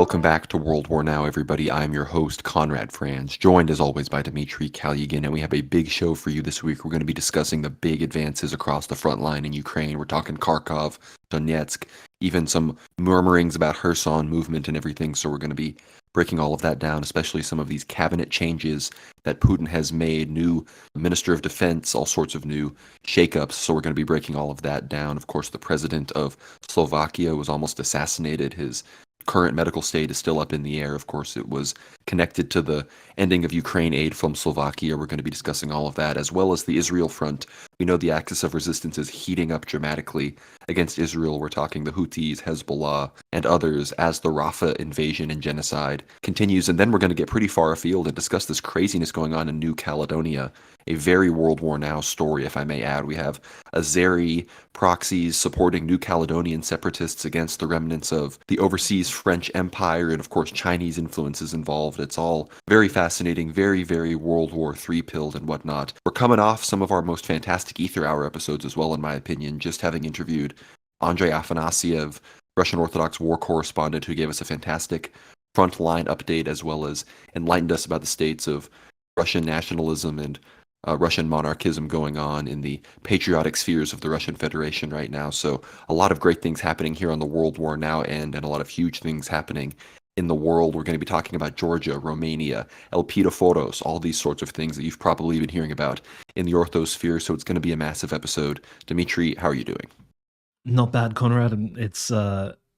Welcome back to World War Now, everybody. I'm your host, Conrad Franz, joined as always by Dmitry Kalyagin, and we have a big show for you this week. We're going to be discussing the big advances across the front line in Ukraine. We're talking Kharkov, Donetsk, even some murmurings about Kherson movement and everything, so we're going to be breaking all of that down, especially some of these cabinet changes that Putin has made, new Minister of Defense, all sorts of new shakeups. So we're going to be breaking all of that down. Of course, the president of Slovakia was almost assassinated. His current medical state is still up in the air. Of course, it was connected to the ending of Ukraine aid from Slovakia. We're going to be discussing all of that, as well as the Israel front. We know the axis of resistance is heating up dramatically against Israel. We're talking the Houthis, Hezbollah, and others as the Rafah invasion and genocide continues. And then we're going to get pretty far afield and discuss this craziness going on in New Caledonia, a very World War Now story, if I may add. We have Azeri proxies supporting New Caledonian separatists against the remnants of the overseas French Empire, and of course Chinese influences involved. It's all very fascinating, very, very World War III pilled and whatnot. We're coming off some of our most fantastic Ether Hour episodes as well, in my opinion, just having interviewed Andrei Afanasyev, Russian Orthodox war correspondent, who gave us a fantastic frontline update as well as enlightened us about the states of Russian nationalism and Russian monarchism going on in the patriotic spheres of the Russian Federation right now. So a lot of great things happening here on the World War Now end, and a lot of huge things happening in the world. We're going to be talking about Georgia, Romania, Elpidophoros, all these sorts of things that you've probably been hearing about in the orthosphere. So it's going to be a massive episode. Dmitry, how are you doing? Not bad, Conrad, and it's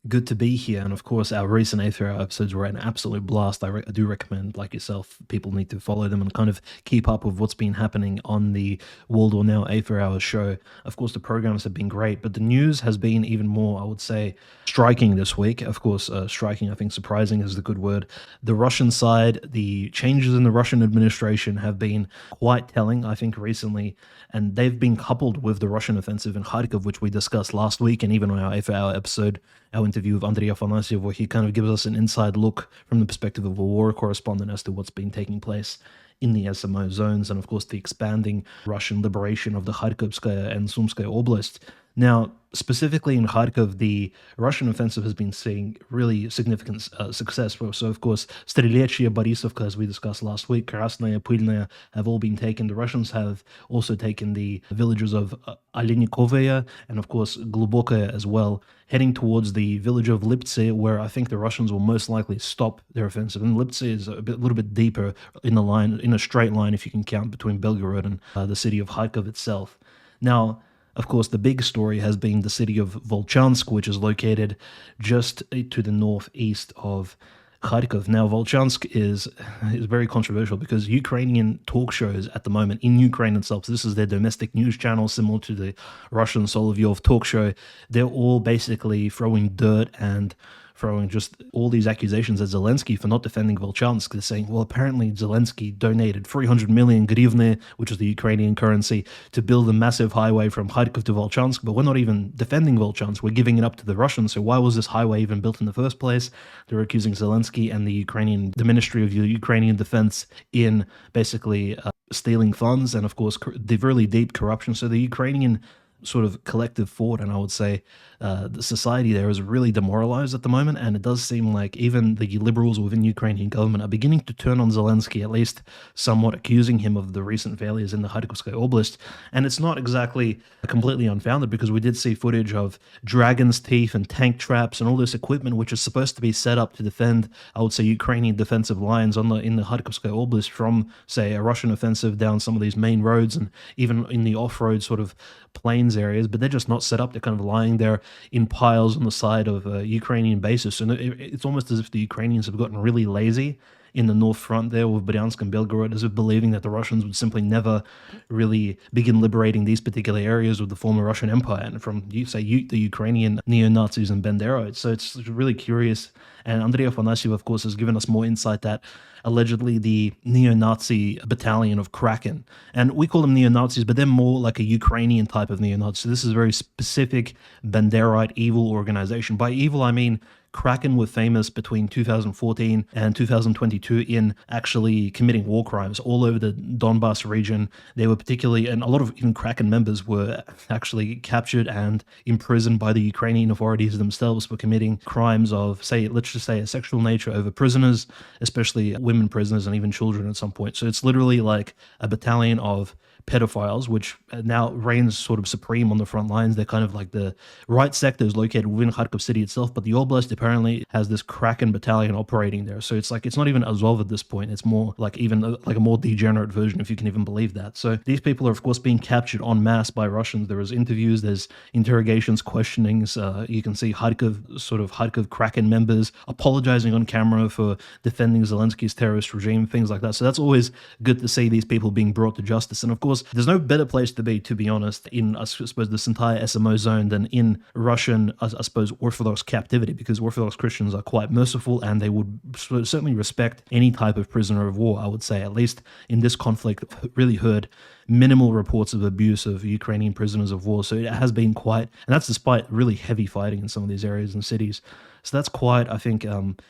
good to be here. And of course, our recent Aether Hour episodes were an absolute blast. I do recommend, like yourself, people need to follow them and kind of keep up with what's been happening on the World War Now Aether Hour show. Of course, the programs have been great, but the news has been even more, I would say, striking this week. Of course, striking, I think surprising is the good word. The Russian side, the changes in the Russian administration have been quite telling, I think, recently, and they've been coupled with the Russian offensive in Kharkov, which we discussed last week, and even on our Aether Hour episode, our interview with Andrei Afanasyev, where he kind of gives us an inside look from the perspective of a war correspondent as to what's been taking place in the SMO zones, and of course the expanding Russian liberation of the Kharkovskaya and Sumskaya Oblast. Now, specifically in Kharkov, the Russian offensive has been seeing really significant success. So, of course, Strelechia, Borisovka, as we discussed last week, Krasnaya, Pylnaya have all been taken. The Russians have also taken the villages of Alenikovaya and, of course, Glubokaya as well, heading towards the village of Liptse, where I think the Russians will most likely stop their offensive. And Liptse is a little bit deeper in the line, in a straight line, if you can count, between Belgorod and the city of Kharkov itself. Now, of course, the big story has been the city of Volchansk, which is located just to the northeast of Kharkov. Now, Volchansk is very controversial because Ukrainian talk shows at the moment in Ukraine itself, so this is their domestic news channel, similar to the Russian Solovyov talk show, they're all basically throwing dirt and throwing just all these accusations at Zelensky for not defending Volchansk. They're saying, well, apparently Zelensky donated 300 million hryvnia, which is the Ukrainian currency, to build a massive highway from Kharkov to Volchansk, but we're not even defending Volchansk. We're giving it up to the Russians, so why was this highway even built in the first place? They're accusing Zelensky and the Ministry of Ukrainian Defense in basically stealing funds and, of course, the really deep corruption. So the Ukrainian sort of collective thought, and I would say the society there is really demoralized at the moment, and it does seem like even the liberals within Ukrainian government are beginning to turn on Zelensky, at least somewhat, accusing him of the recent failures in the Kharkovskaya Oblast. And it's not exactly completely unfounded, because we did see footage of dragon's teeth and tank traps and all this equipment which is supposed to be set up to defend, I would say, Ukrainian defensive lines in the Kharkovskaya Oblast from, say, a Russian offensive down some of these main roads and even in the off-road sort of plains areas, but they're just not set up. They're kind of lying there in piles on the side of Ukrainian bases. And it's almost as if the Ukrainians have gotten really lazy in the north front there with Bryansk and Belgorod, as if believing that the Russians would simply never really begin liberating these particular areas of the former Russian Empire and from, the Ukrainian neo-Nazis and Banderoids. So it's really curious. And Andrei Afanasyev, of course, has given us more insight that allegedly the neo-Nazi battalion of Kraken, and we call them neo-Nazis, but they're more like a Ukrainian type of neo-Nazi. So this is a very specific Banderite evil organization. By evil, I mean Kraken were famous between 2014 and 2022 in actually committing war crimes all over the Donbass region. They were particularly, and a lot of even Kraken members were actually captured and imprisoned by the Ukrainian authorities themselves for committing crimes of, say, let's just say a sexual nature over prisoners, especially women prisoners and even children at some point. So it's literally like a battalion of pedophiles, which now reigns sort of supreme on the front lines. They're kind of like the right sector is located within Kharkov city itself, but the Oblast apparently has this Kraken battalion operating there. So it's like, it's not even Azov at this point. It's more like even like a more degenerate version, if you can even believe that. So these people are, of course, being captured en masse by Russians. There is interviews, there's interrogations, questionings. You can see Kharkov Kraken members apologizing on camera for defending Zelensky's terrorist regime, things like that. So that's always good to see these people being brought to justice. And of course, there's no better place to be honest, in, I suppose, this entire SMO zone than in Russian, I suppose, Orthodox captivity, because Orthodox Christians are quite merciful and they would certainly respect any type of prisoner of war, I would say. At least in this conflict, really heard minimal reports of abuse of Ukrainian prisoners of war. So it has been quite, and that's despite really heavy fighting in some of these areas and cities. So that's quite, I think,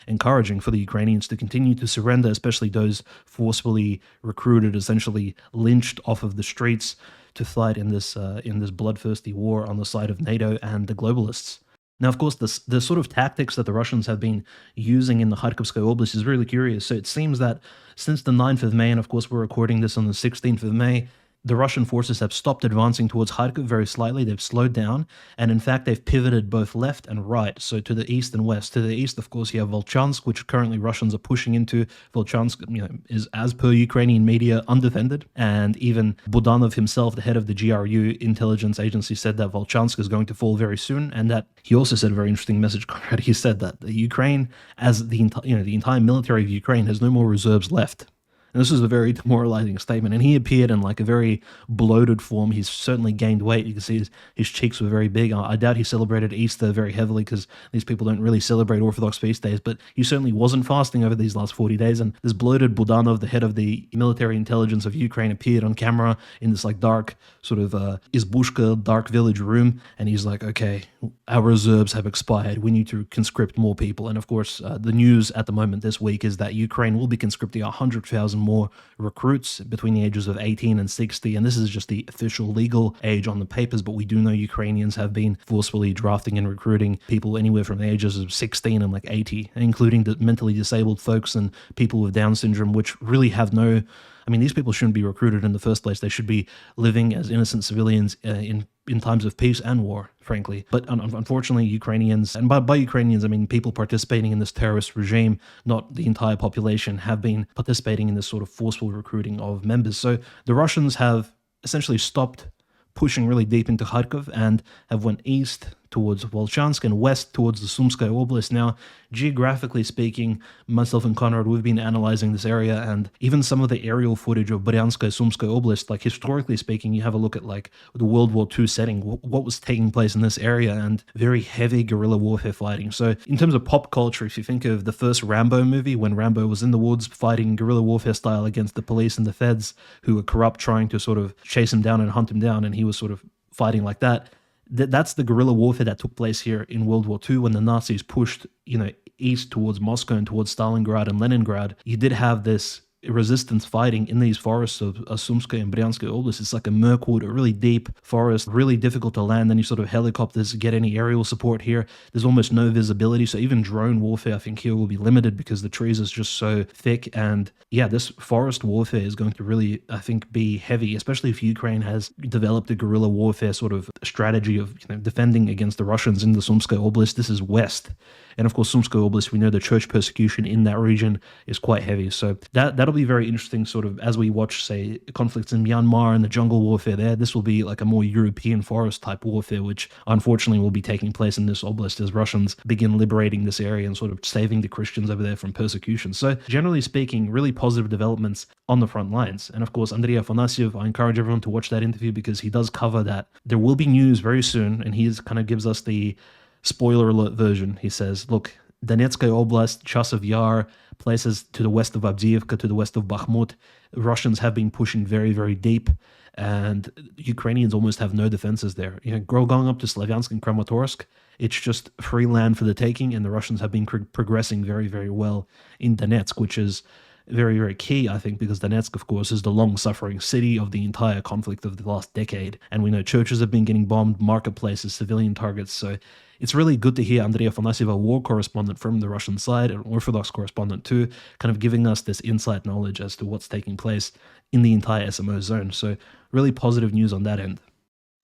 encouraging for the Ukrainians to continue to surrender, especially those forcefully recruited, essentially lynched off of the streets to fight in this bloodthirsty war on the side of NATO and the globalists. Now, of course, the sort of tactics that the Russians have been using in the Kharkovsky Oblast is really curious. So it seems that since the 9th of May, and of course we're recording this on the 16th of May, the Russian forces have stopped advancing towards Kharkov very slightly. They've slowed down, and in fact, they've pivoted both left and right, so to the east and west. To the east, of course, you have Volchansk, which currently Russians are pushing into. Volchansk, is, as per Ukrainian media, undefended, and even Budanov himself, the head of the GRU intelligence agency, said that Volchansk is going to fall very soon, and that he also said a very interesting message, Conrad. He said that the Ukraine, as the entire military of Ukraine, has no more reserves left. And this was a very demoralizing statement. And he appeared in like a very bloated form. He's certainly gained weight. You can see his cheeks were very big. I doubt he celebrated Easter very heavily because these people don't really celebrate Orthodox feast days. But he certainly wasn't fasting over these last 40 days. And this bloated Budanov, the head of the military intelligence of Ukraine, appeared on camera in this like dark sort of izbushka, dark village room. And he's like, okay, our reserves have expired. We need to conscript more people. And of course, the news at the moment this week is that Ukraine will be conscripting 100,000 more recruits between the ages of 18 and 60, and this is just the official legal age on the papers, but we do know Ukrainians have been forcefully drafting and recruiting people anywhere from the ages of 16 and like 80, including the mentally disabled folks and people with Down syndrome, which really have no, I mean, these people shouldn't be recruited in the first place. They should be living as innocent civilians in times of peace and war, frankly. But unfortunately, Ukrainians, and by Ukrainians, I mean people participating in this terrorist regime, not the entire population, have been participating in this sort of forceful recruiting of members. So the Russians have essentially stopped pushing really deep into Kharkov and have went east towards Volchansk and west towards the Sumskaya Oblast. Now, geographically speaking, myself and Conrad, we've been analyzing this area, and even some of the aerial footage of Bryanskaya, Sumskaya Oblast, like historically speaking, you have a look at like the World War II setting, what was taking place in this area, and very heavy guerrilla warfare fighting. So in terms of pop culture, if you think of the first Rambo movie, when Rambo was in the woods fighting guerrilla warfare style against the police and the feds who were corrupt, trying to sort of chase him down and hunt him down, and he was sort of fighting like that. That's the guerrilla warfare that took place here in World War II when the Nazis pushed, east towards Moscow and towards Stalingrad and Leningrad. You did have this resistance fighting in these forests of Sumskaya and Bryanskaya Oblast. It's like a Mirkwood, a really deep forest, really difficult to land. Any sort of helicopters get any aerial support here. There's almost no visibility. So even drone warfare, I think, here will be limited because the trees is just so thick. And yeah, this forest warfare is going to really, I think, be heavy, especially if Ukraine has developed a guerrilla warfare sort of strategy of defending against the Russians in the Sumskaya Oblast. This is west. And of course, Sumskaya Oblast, we know the church persecution in that region is quite heavy. So that'll be very interesting sort of as we watch, say, conflicts in Myanmar and the jungle warfare there. This will be like a more European forest type warfare, which unfortunately will be taking place in this oblast as Russians begin liberating this area and sort of saving the Christians over there from persecution. So generally speaking, really positive developments on the front lines. And of course, Andrei Afanasyev, I encourage everyone to watch that interview because he does cover that there will be news very soon, and he kind of gives us the spoiler alert version. He says, look, Donetsk Oblast, Chasiv Yar, places to the west of Avdiivka, to the west of Bakhmut. Russians have been pushing very, very deep, and Ukrainians almost have no defenses there. Going up to Slavyansk and Kramatorsk, it's just free land for the taking, and the Russians have been progressing very, very well in Donetsk, which is very, very key, I think, because Donetsk, of course, is the long-suffering city of the entire conflict of the last decade. And we know churches have been getting bombed, marketplaces, civilian targets. So it's really good to hear Andrei Afanasyev, a war correspondent from the Russian side, an Orthodox correspondent too, kind of giving us this inside knowledge as to what's taking place in the entire SMO zone. So really positive news on that end.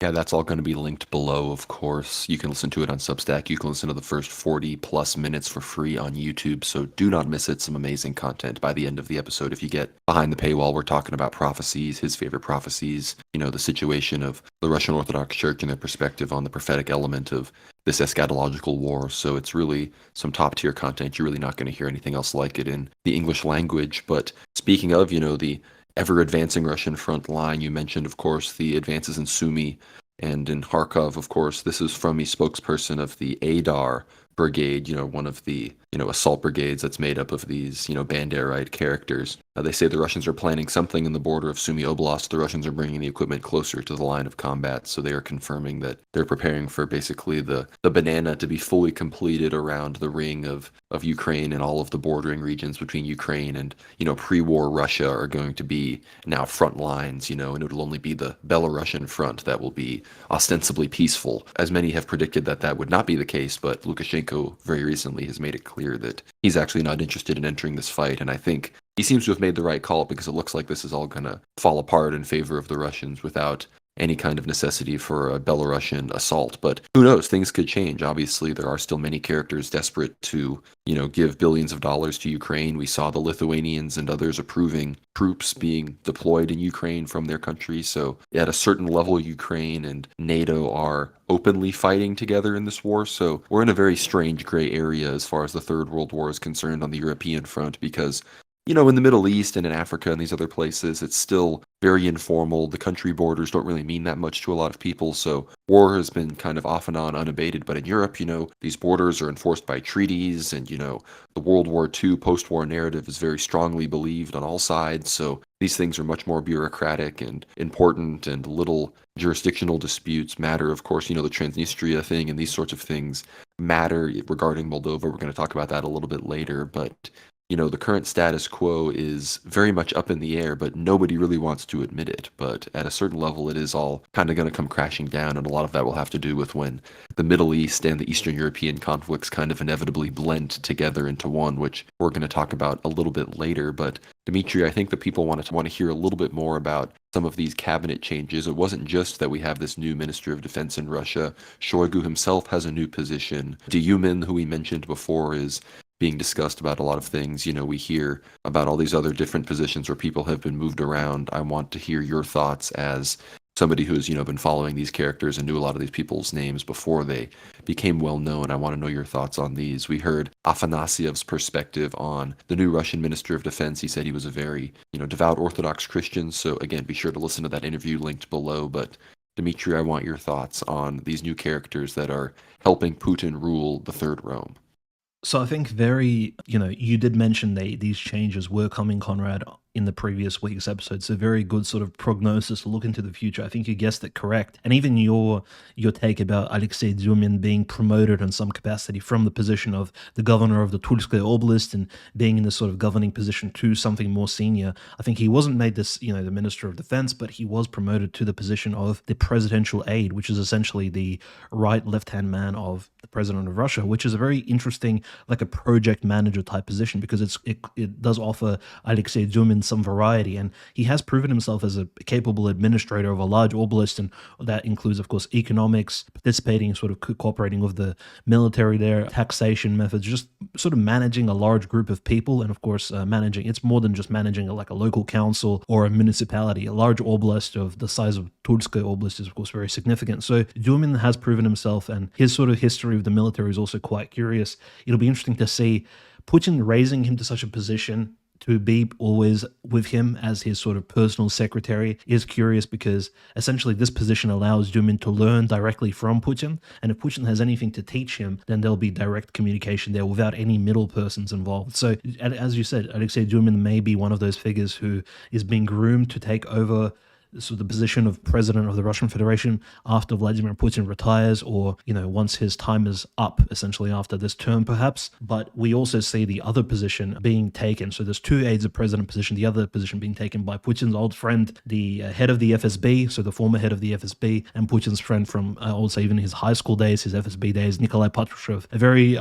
Yeah, that's all going to be linked below, of course. You can listen to it on Substack. You can listen to the first 40 plus minutes for free on YouTube. So do not miss it. Some amazing content by the end of the episode. If you get behind the paywall, we're talking about prophecies, his favorite prophecies, the situation of the Russian Orthodox Church and their perspective on the prophetic element of this eschatological war. So it's really some top tier content. You're really not going to hear anything else like it in the English language. But speaking of, the ever-advancing Russian front line. You mentioned, of course, the advances in Sumy and in Kharkov, of course. This is from a spokesperson of the Adar brigade, one of the, assault brigades that's made up of these, Banderite characters. They say the Russians are planning something in the border of Sumy Oblast. The Russians are bringing the equipment closer to the line of combat, so they are confirming that they're preparing for basically the banana to be fully completed around the ring of Ukraine, and all of the bordering regions between Ukraine and, pre-war Russia are going to be now front lines, and it'll only be the Belarusian front that will be ostensibly peaceful, as many have predicted that would not be the case, but Lukashenko very recently has made it clear that he's actually not interested in entering this fight, and I think he seems to have made the right call, because it looks like this is all going to fall apart in favor of the Russians without any kind of necessity for a Belarusian assault. But who knows? Things could change. Obviously, there are still many characters desperate to, give billions of dollars to Ukraine. We saw the Lithuanians and others approving troops being deployed in Ukraine from their country. So at a certain level, Ukraine and NATO are openly fighting together in this war. So we're in a very strange gray area as far as the Third World War is concerned on the European front, because in the Middle East and in Africa and these other places, it's still very informal. The country borders don't really mean that much to a lot of people, so war has been kind of off and on unabated. But in Europe, these borders are enforced by treaties, and, the World War II post-war narrative is very strongly believed on all sides, so these things are much more bureaucratic and important, and little jurisdictional disputes matter. Of course, the Transnistria thing and these sorts of things matter regarding Moldova. We're going to talk about that a little bit later, but the current status quo is very much up in the air, but nobody really wants to admit it. But at a certain level, it is all kind of going to come crashing down, and a lot of that will have to do with when the Middle East and the Eastern European conflicts kind of inevitably blend together into one, which we're going to talk about a little bit later. But Dimitri, I think the people want to hear a little bit more about some of these cabinet changes. It wasn't just that we have this new Minister of Defense in Russia. Shoigu himself has a new position. Dyumin, who we mentioned before, is being discussed about a lot of things. We hear about all these other different positions where people have been moved around. I want to hear your thoughts as somebody who's, been following these characters and knew a lot of these people's names before they became well known. I want to know your thoughts on these. We heard Afanasyev's perspective on the new Russian Minister of Defense. He said he was a very, devout Orthodox Christian. So again, be sure to listen to that interview linked below. But Dimitri, I want your thoughts on these new characters that are helping Putin rule the Third Rome. So I think you did mention these changes were coming, Conrad, in the previous week's episode. So very good sort of prognosis to look into the future. I think you guessed it correct. And even your take about Alexei Dyumin being promoted in some capacity from the position of the governor of the Tulskaya Oblast and being in this sort of governing position to something more senior. I think he wasn't made this, the Minister of Defense, but he was promoted to the position of the presidential aide, which is essentially the right left-hand man of the president of Russia, which is a very interesting, like a project manager type position, because it does offer Alexei Dyumin some variety, and he has proven himself as a capable administrator of a large oblast, and that includes, of course, economics, participating, sort of cooperating with the military there, taxation methods, just sort of managing a large group of people, and of course, it's more than just managing like a local council or a municipality. A large oblast of the size of Tulskaya Oblast is, of course, very significant. So Dyumin has proven himself, and his sort of history with the military is also quite curious. It'll be interesting to see Putin raising him to such a position to be always with him as his sort of personal secretary is curious because essentially this position allows Dumin to learn directly from Putin. And if Putin has anything to teach him, then there'll be direct communication there without any middle persons involved. So, as you said, Alexei Dumin may be one of those figures who is being groomed to take over so the position of president of the Russian Federation after Vladimir Putin retires, or once his time is up, essentially after this term perhaps. But we also see the other position being taken. So there's two aides of president position, the other position being taken by Putin's old friend, the head of the FSB, so the former head of the FSB, and Putin's friend from I would say even his high school days, his FSB days, Nikolai Patrushev, a very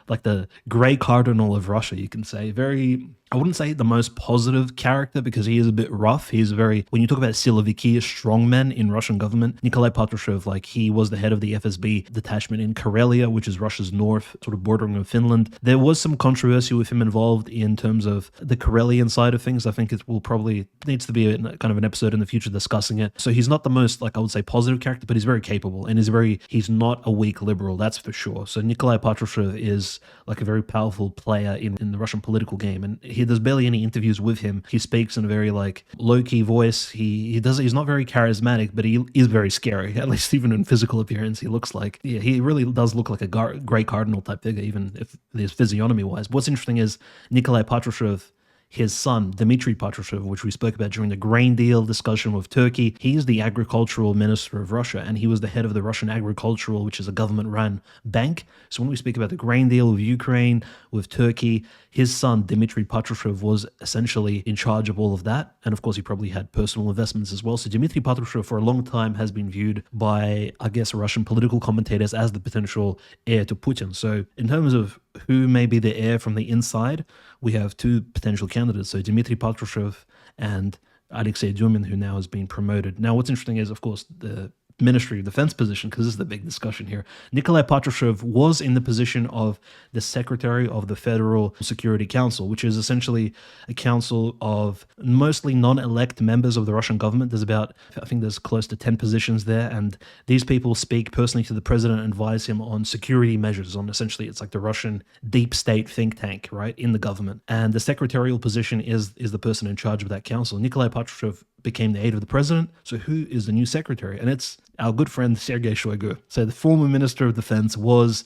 like the gray cardinal of Russia, you can say. Very, I wouldn't say the most positive character because he is a bit rough. He's very, when you talk about Siloviki, strongmen in Russian government, Nikolai Patrushev, like he was the head of the FSB detachment in Karelia, which is Russia's north, sort of bordering with Finland. There was some controversy with him involved in terms of the Karelian side of things. I think it will probably needs to be kind of an episode in the future discussing it. So he's not the most, like I would say, positive character, but he's very capable and he's not a weak liberal, that's for sure. So Nikolai Patrushev is like a very powerful player in the Russian political game, and there's barely any interviews with him. He speaks in a very like low-key voice. He's not very charismatic, but he is very scary, at least even in physical appearance. He looks like, he really does look like a gray cardinal type figure, even if his physiognomy wise. What's interesting is Nikolai Patrushev, his son, Dmitry Patrushev, which we spoke about during the grain deal discussion with Turkey, he's the agricultural minister of Russia, and he was the head of the Russian agricultural, which is a government-run bank. So when we speak about the grain deal with Ukraine, with Turkey, his son, Dmitry Patrushev, was essentially in charge of all of that. And of course, he probably had personal investments as well. So Dmitry Patrushev, for a long time, has been viewed by, I guess, Russian political commentators as the potential heir to Putin. So in terms of who may be the heir from the inside, we have two potential candidates. So Dmitry Patrushev and Alexei Dumin, who now has been promoted. Now, what's interesting is, of course, the Ministry of Defense position, because this is the big discussion here. Nikolai Patrushev was in the position of the Secretary of the Federal Security Council, which is essentially a council of mostly non-elect members of the Russian government. I think there's close to 10 positions there, and these people speak personally to the president and advise him on security measures, on essentially, it's like the Russian deep state think tank, right, in the government. And the secretarial position is the person in charge of that council. Nikolai Patrushev became the aide of the president. So who is the new secretary? And it's our good friend Sergei Shoigu. So the former Minister of Defense was,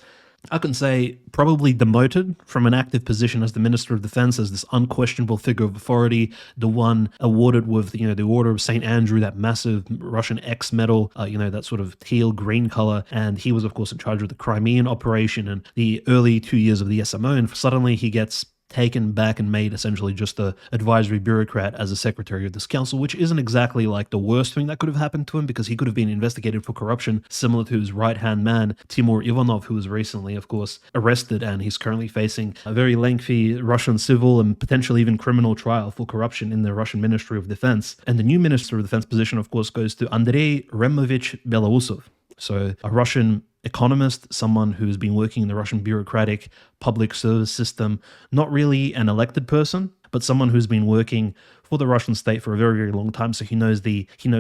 I can say, probably demoted from an active position as the Minister of Defense, as this unquestionable figure of authority, the one awarded with the Order of St. Andrew, that massive Russian X medal, that sort of teal green color. And he was, of course, in charge of the Crimean operation and the early 2 years of the SMO. And suddenly he gets taken back and made essentially just the advisory bureaucrat as a secretary of this council, which isn't exactly like the worst thing that could have happened to him, because he could have been investigated for corruption, similar to his right-hand man, Timur Ivanov, who was recently, of course, arrested, and he's currently facing a very lengthy Russian civil and potentially even criminal trial for corruption in the Russian Ministry of Defense. And the new Minister of Defense position, of course, goes to Andrei Removich Belousov. So a Russian economist, someone who's been working in the Russian bureaucratic public service system, not really an elected person, but someone who's been working for the Russian state for a very, very long time. So he knows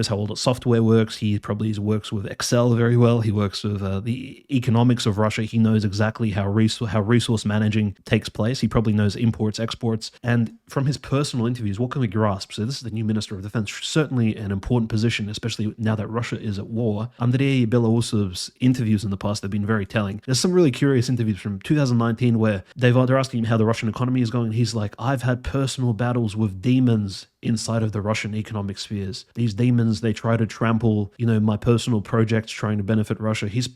how all the software works. He probably works with Excel very well. He works with the economics of Russia. He knows exactly how resource managing takes place. He probably knows imports, exports. And from his personal interviews, what can we grasp? So this is the new Minister of Defense, certainly an important position, especially now that Russia is at war. Andrei Belousov's interviews in the past have been very telling. There's some really curious interviews from 2019 where they're asking him how the Russian economy is going. He's like, I've had personal battles with demons inside of the Russian economic spheres. These demons, they try to trample, my personal projects trying to benefit Russia. He's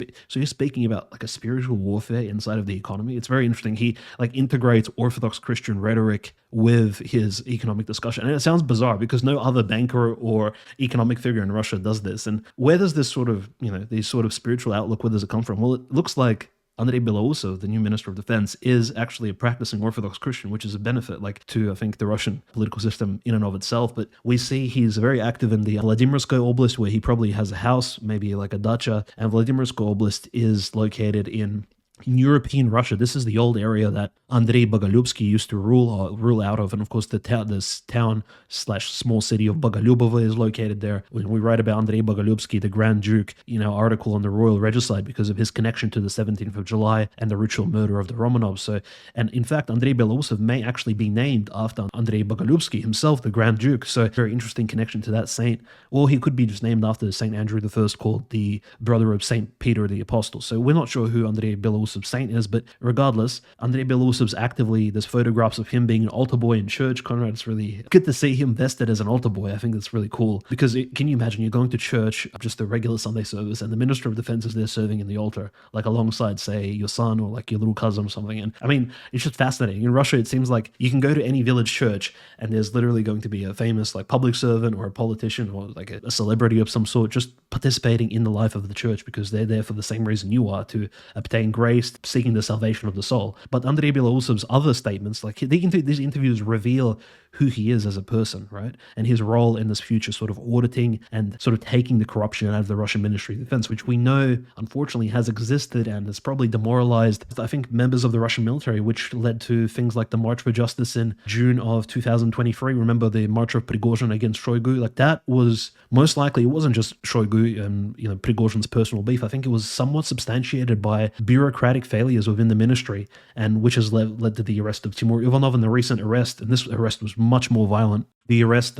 speaking about like a spiritual warfare inside of the economy. It's very interesting. He like integrates Orthodox Christian rhetoric with his economic discussion. And it sounds bizarre because no other banker or economic figure in Russia does this. And where does this sort of, these sort of spiritual outlook, where does it come from? Well, it looks like Andrei Belousov, the new Minister of Defense, is actually a practicing Orthodox Christian, which is a benefit, to, I think, the Russian political system in and of itself. But we see he's very active in the Vladimirskoye Oblast, where he probably has a house, maybe like a dacha. And Vladimirskoye Oblast is located in in European Russia, this is the old area that Andrei Bogolyubsky used to rule out of, and of course, this town slash small city of Bogolyubovo is located there. When we write about Andrei Bogolyubsky, the Grand Duke, article on the Royal Regicide because of his connection to the 17th of July and the ritual murder of the Romanovs. So, and in fact, Andrei Belousov may actually be named after Andrei Bogolyubsky himself, the Grand Duke. So, very interesting connection to that saint. Or he could be just named after Saint Andrew I, called the brother of Saint Peter the Apostle. So, we're not sure who Andrei Belousov's saint is, but regardless, Andrei Belousov's actively, there's photographs of him being an altar boy in church. Conrad, it's really good to see him vested as an altar boy. I think that's really cool because can you imagine you're going to church, just a regular Sunday service, and the Minister of Defense is there serving in the altar, like alongside, say, your son or like your little cousin or something. And I mean, it's just fascinating. In Russia, it seems like you can go to any village church and there's literally going to be a famous like public servant or a politician or like a celebrity of some sort just participating in the life of the church because they're there for the same reason you are, to obtain grace, seeking the salvation of the soul. But Andrei Belousov's other statements, like these interviews reveal who he is as a person, right? And his role in this future sort of auditing and sort of taking the corruption out of the Russian Ministry of Defense, which we know, unfortunately, has existed and has probably demoralized, I think, members of the Russian military, which led to things like the March for Justice in June of 2023. Remember the March of Prigozhin against Shoigu? Like that was, most likely, it wasn't just Shoigu and, Prigozhin's personal beef. I think it was somewhat substantiated by bureaucratic failures within the ministry, and which has led to the arrest of Timur Ivanov and the recent arrest, and this arrest was much more violent. The arrest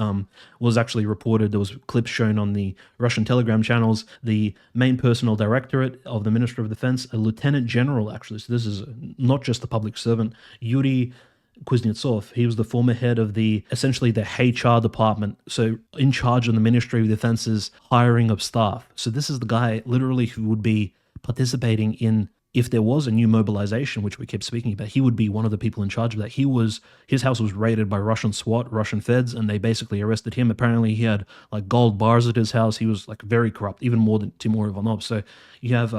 was actually reported. There was clips shown on the Russian Telegram channels. The main personnel directorate of the Ministry of Defense, a lieutenant general, actually, so this is not just a public servant, Yuri Kuznetsov. He was the former head of essentially the HR department, so in charge of the Ministry of Defense's hiring of staff. So this is the guy literally who would be participating in, if there was a new mobilization, which we kept speaking about, he would be one of the people in charge of that. His house was raided by Russian SWAT, Russian feds, and they basically arrested him. Apparently he had like gold bars at his house. He was like very corrupt, even more than Timur Ivanov. So you have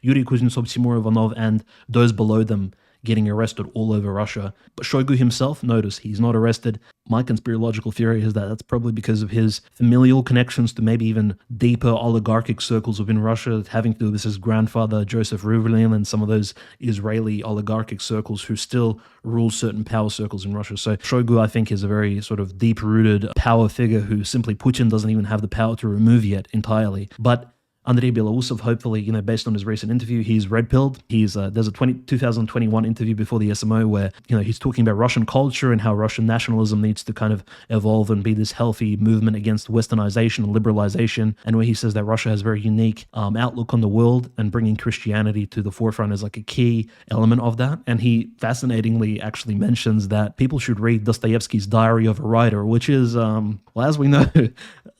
Yuri Kuznetsov, Timur Ivanov, and those below them getting arrested all over Russia. But Shoigu himself, notice he's not arrested. My conspirological theory is that that's probably because of his familial connections to maybe even deeper oligarchic circles within Russia, having to do with his grandfather, Joseph Ruvlin, and some of those Israeli oligarchic circles who still rule certain power circles in Russia. So Shoigu, I think, is a very sort of deep-rooted power figure who simply Putin doesn't even have the power to remove yet entirely. But Andrei Belousov, hopefully, based on his recent interview, he's red-pilled. There's a 2021 interview before the SMO where, he's talking about Russian culture and how Russian nationalism needs to kind of evolve and be this healthy movement against westernization and liberalization, and where he says that Russia has a very unique outlook on the world, and bringing Christianity to the forefront is like a key element of that. And he fascinatingly actually mentions that people should read Dostoevsky's Diary of a Writer, which is, as we know,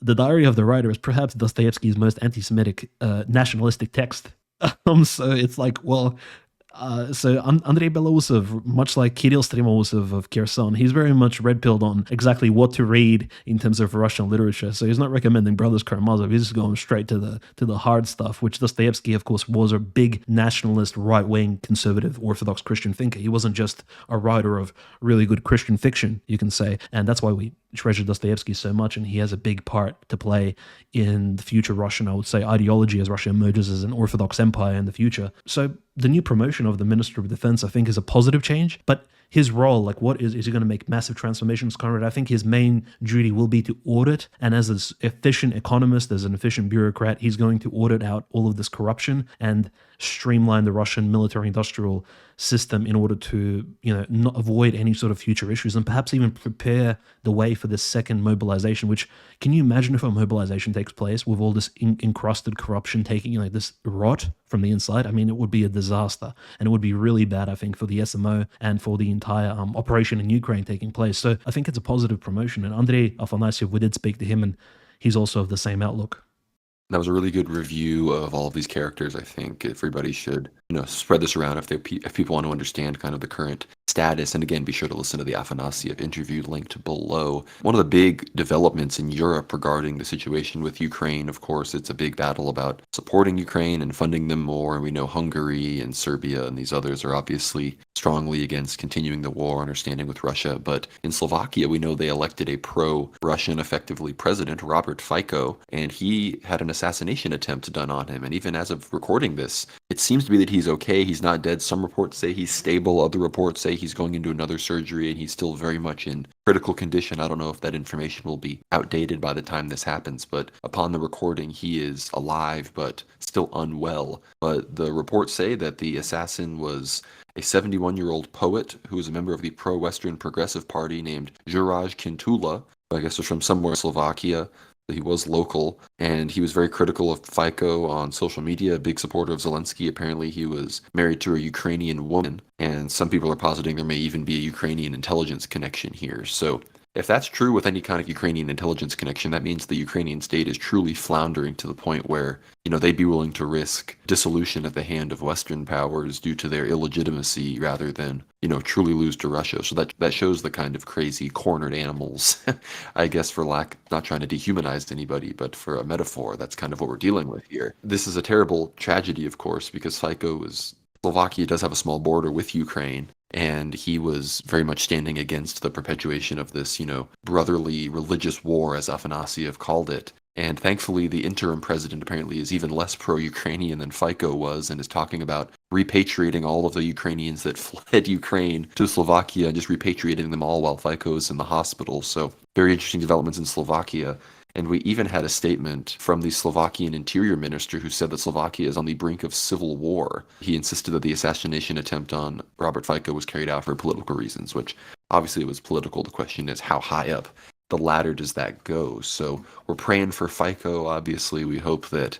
the Diary of the Writer is perhaps Dostoevsky's most anti-Semitic nationalistic text. So it's like, so Andrei Belousov, much like Kirill Stremousov of Kherson, he's very much red-pilled on exactly what to read in terms of Russian literature. So he's not recommending Brothers Karamazov. He's just going straight to the hard stuff, which Dostoevsky, of course, was a big nationalist, right-wing, conservative, Orthodox Christian thinker. He wasn't just a writer of really good Christian fiction, you can say. And that's why we treasure Dostoevsky so much, and he has a big part to play in the future Russian, I would say, ideology as Russia emerges as an Orthodox empire in the future. So the new promotion of the Minister of Defense, I think, is a positive change, but his role, like what is he going to make massive transformations, Conrad? I think his main duty will be to audit, and as an efficient economist, as an efficient bureaucrat, he's going to audit out all of this corruption and streamline the Russian military-industrial system in order to, not avoid any sort of future issues, and perhaps even prepare the way for this second mobilization, which, can you imagine if a mobilization takes place with all this encrusted corruption taking, this rot from the inside? I mean, it would be a disaster, and it would be really bad, I think, for the SMO and for the entire operation in Ukraine taking place. So I think it's a positive promotion, and Andrei Afanasyev, we did speak to him, and he's also of the same outlook. That was a really good review of all of these characters. I think everybody should, spread this around if people want to understand kind of the current status. And again, be sure to listen to the Afanasyev interview linked below. One of the big developments in Europe regarding the situation with Ukraine, of course, it's a big battle about supporting Ukraine and funding them more. And we know Hungary and Serbia and these others are obviously strongly against continuing the war, understanding with Russia. But in Slovakia, we know they elected a pro-Russian, effectively, president, Robert Fico, and he had an assassination attempt done on him. And even as of recording this, it seems to be that he's okay. He's not dead. Some reports say he's stable. Other reports say he's going into another surgery and he's still very much in critical condition. I don't know if that information will be outdated by the time this happens, but upon the recording, he is alive but still unwell. But the reports say that the assassin was a 71-year-old poet who was a member of the pro-Western Progressive Party named Juraj Kintula. I guess was from somewhere in Slovakia. He was local, and he was very critical of Fico on social media, a big supporter of Zelensky. Apparently, he was married to a Ukrainian woman, and some people are positing there may even be a Ukrainian intelligence connection here. So if that's true with any kind of Ukrainian intelligence connection, that means the Ukrainian state is truly floundering to the point where, they'd be willing to risk dissolution at the hand of Western powers due to their illegitimacy rather than, truly lose to Russia. So that shows the kind of crazy cornered animals, I guess, not trying to dehumanize anybody, but for a metaphor, that's kind of what we're dealing with here. This is a terrible tragedy, of course, because Slovakia does have a small border with Ukraine, and he was very much standing against the perpetuation of this, brotherly religious war, as Afanasiev called it. And thankfully, the interim president apparently is even less pro-Ukrainian than Fico was and is talking about repatriating all of the Ukrainians that fled Ukraine to Slovakia and just repatriating them all while Fico is in the hospital. So very interesting developments in Slovakia. And we even had a statement from the Slovakian interior minister who said that Slovakia is on the brink of civil war. He insisted that the assassination attempt on Robert Fico was carried out for political reasons, which obviously it was political. The question is, how high up the ladder does that go? So we're praying for Fico. Obviously, we hope that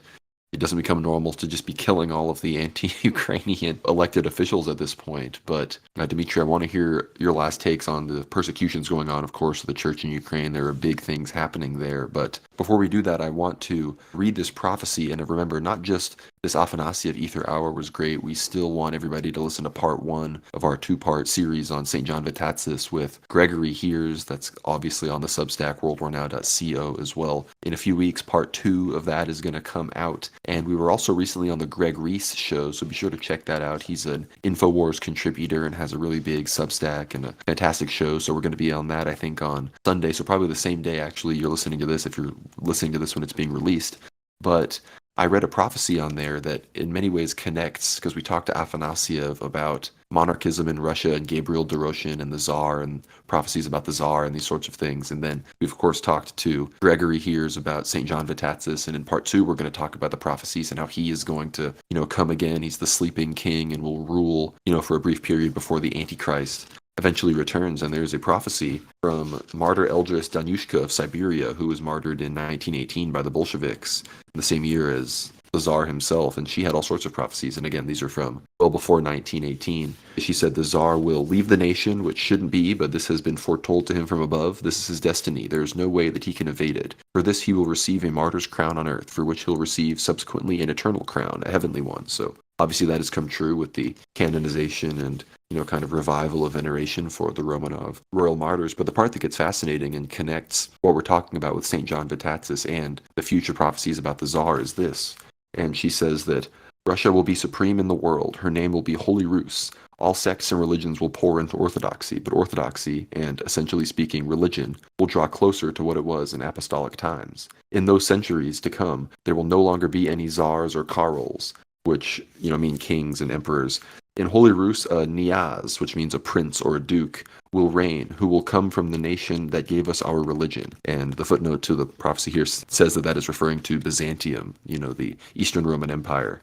it doesn't become normal to just be killing all of the anti-Ukrainian elected officials at this point. But Dimitri, I want to hear your last takes on the persecutions going on, of course, of the church in Ukraine. There are big things happening there. But before we do that, I want to read this prophecy and remember not just this Afanasiev Ether Hour was great. We still want everybody to listen to part 1 of our 2-part series on St. John Vitatsis with Gregory Hears. That's obviously on the Substack worldwarnow.co as well. In a few weeks, part 2 of that is going to come out. And we were also recently on the Greg Reese show, so be sure to check that out. He's an InfoWars contributor and has a really big Substack and a fantastic show. So we're going to be on that, I think, on Sunday. So probably the same day, actually, you're listening to this if you're listening to this when it's being released. But I read a prophecy on there that in many ways connects, because we talked to Afanasiev about monarchism in Russia and Gabriel Doroshin and the Tsar and prophecies about the Tsar and these sorts of things. And then we've, of course, talked to Gregory Hears about St. John Vitatsis. And in part 2, we're going to talk about the prophecies and how he is going to, come again. He's the sleeping king and will rule, for a brief period before the Antichrist eventually returns. And there's a prophecy from Martyr Eldris Danushka of Siberia, who was martyred in 1918 by the Bolsheviks, the same year as the Tsar himself, and she had all sorts of prophecies. And again, these are from well before 1918. She said the Tsar will leave the nation, which shouldn't be, but this has been foretold to him from above. This is his destiny. There is no way that he can evade it. For this he will receive a martyr's crown on earth, for which he'll receive subsequently an eternal crown, a heavenly one. So obviously that has come true with the canonization and kind of revival of veneration for the Romanov royal martyrs. But the part that gets fascinating and connects what we're talking about with St. John Vitatsis and the future prophecies about the Tsar is this. And she says that Russia will be supreme in the world. Her name will be Holy Rus. All sects and religions will pour into orthodoxy, but orthodoxy, and essentially speaking religion, will draw closer to what it was in apostolic times. In those centuries to come, there will no longer be any czars or Karls, which, mean kings and emperors. In Holy Rus, a Niaz, which means a prince or a duke, will reign, who will come from the nation that gave us our religion. And the footnote to the prophecy here says that that is referring to Byzantium, the Eastern Roman Empire.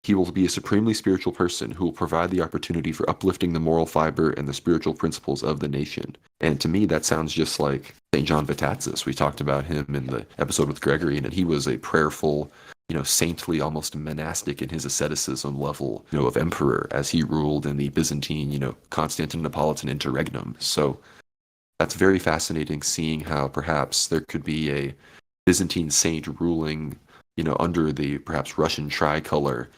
He will be a supremely spiritual person who will provide the opportunity for uplifting the moral fiber and the spiritual principles of the nation. And to me, that sounds just like St. John Vitatsis. We talked about him in the episode with Gregory, and he was a prayerful, saintly, almost monastic in his asceticism level, of emperor as he ruled in the Byzantine, Constantinopolitan interregnum. So that's very fascinating, seeing how perhaps there could be a Byzantine saint ruling, under the perhaps Russian tricolor,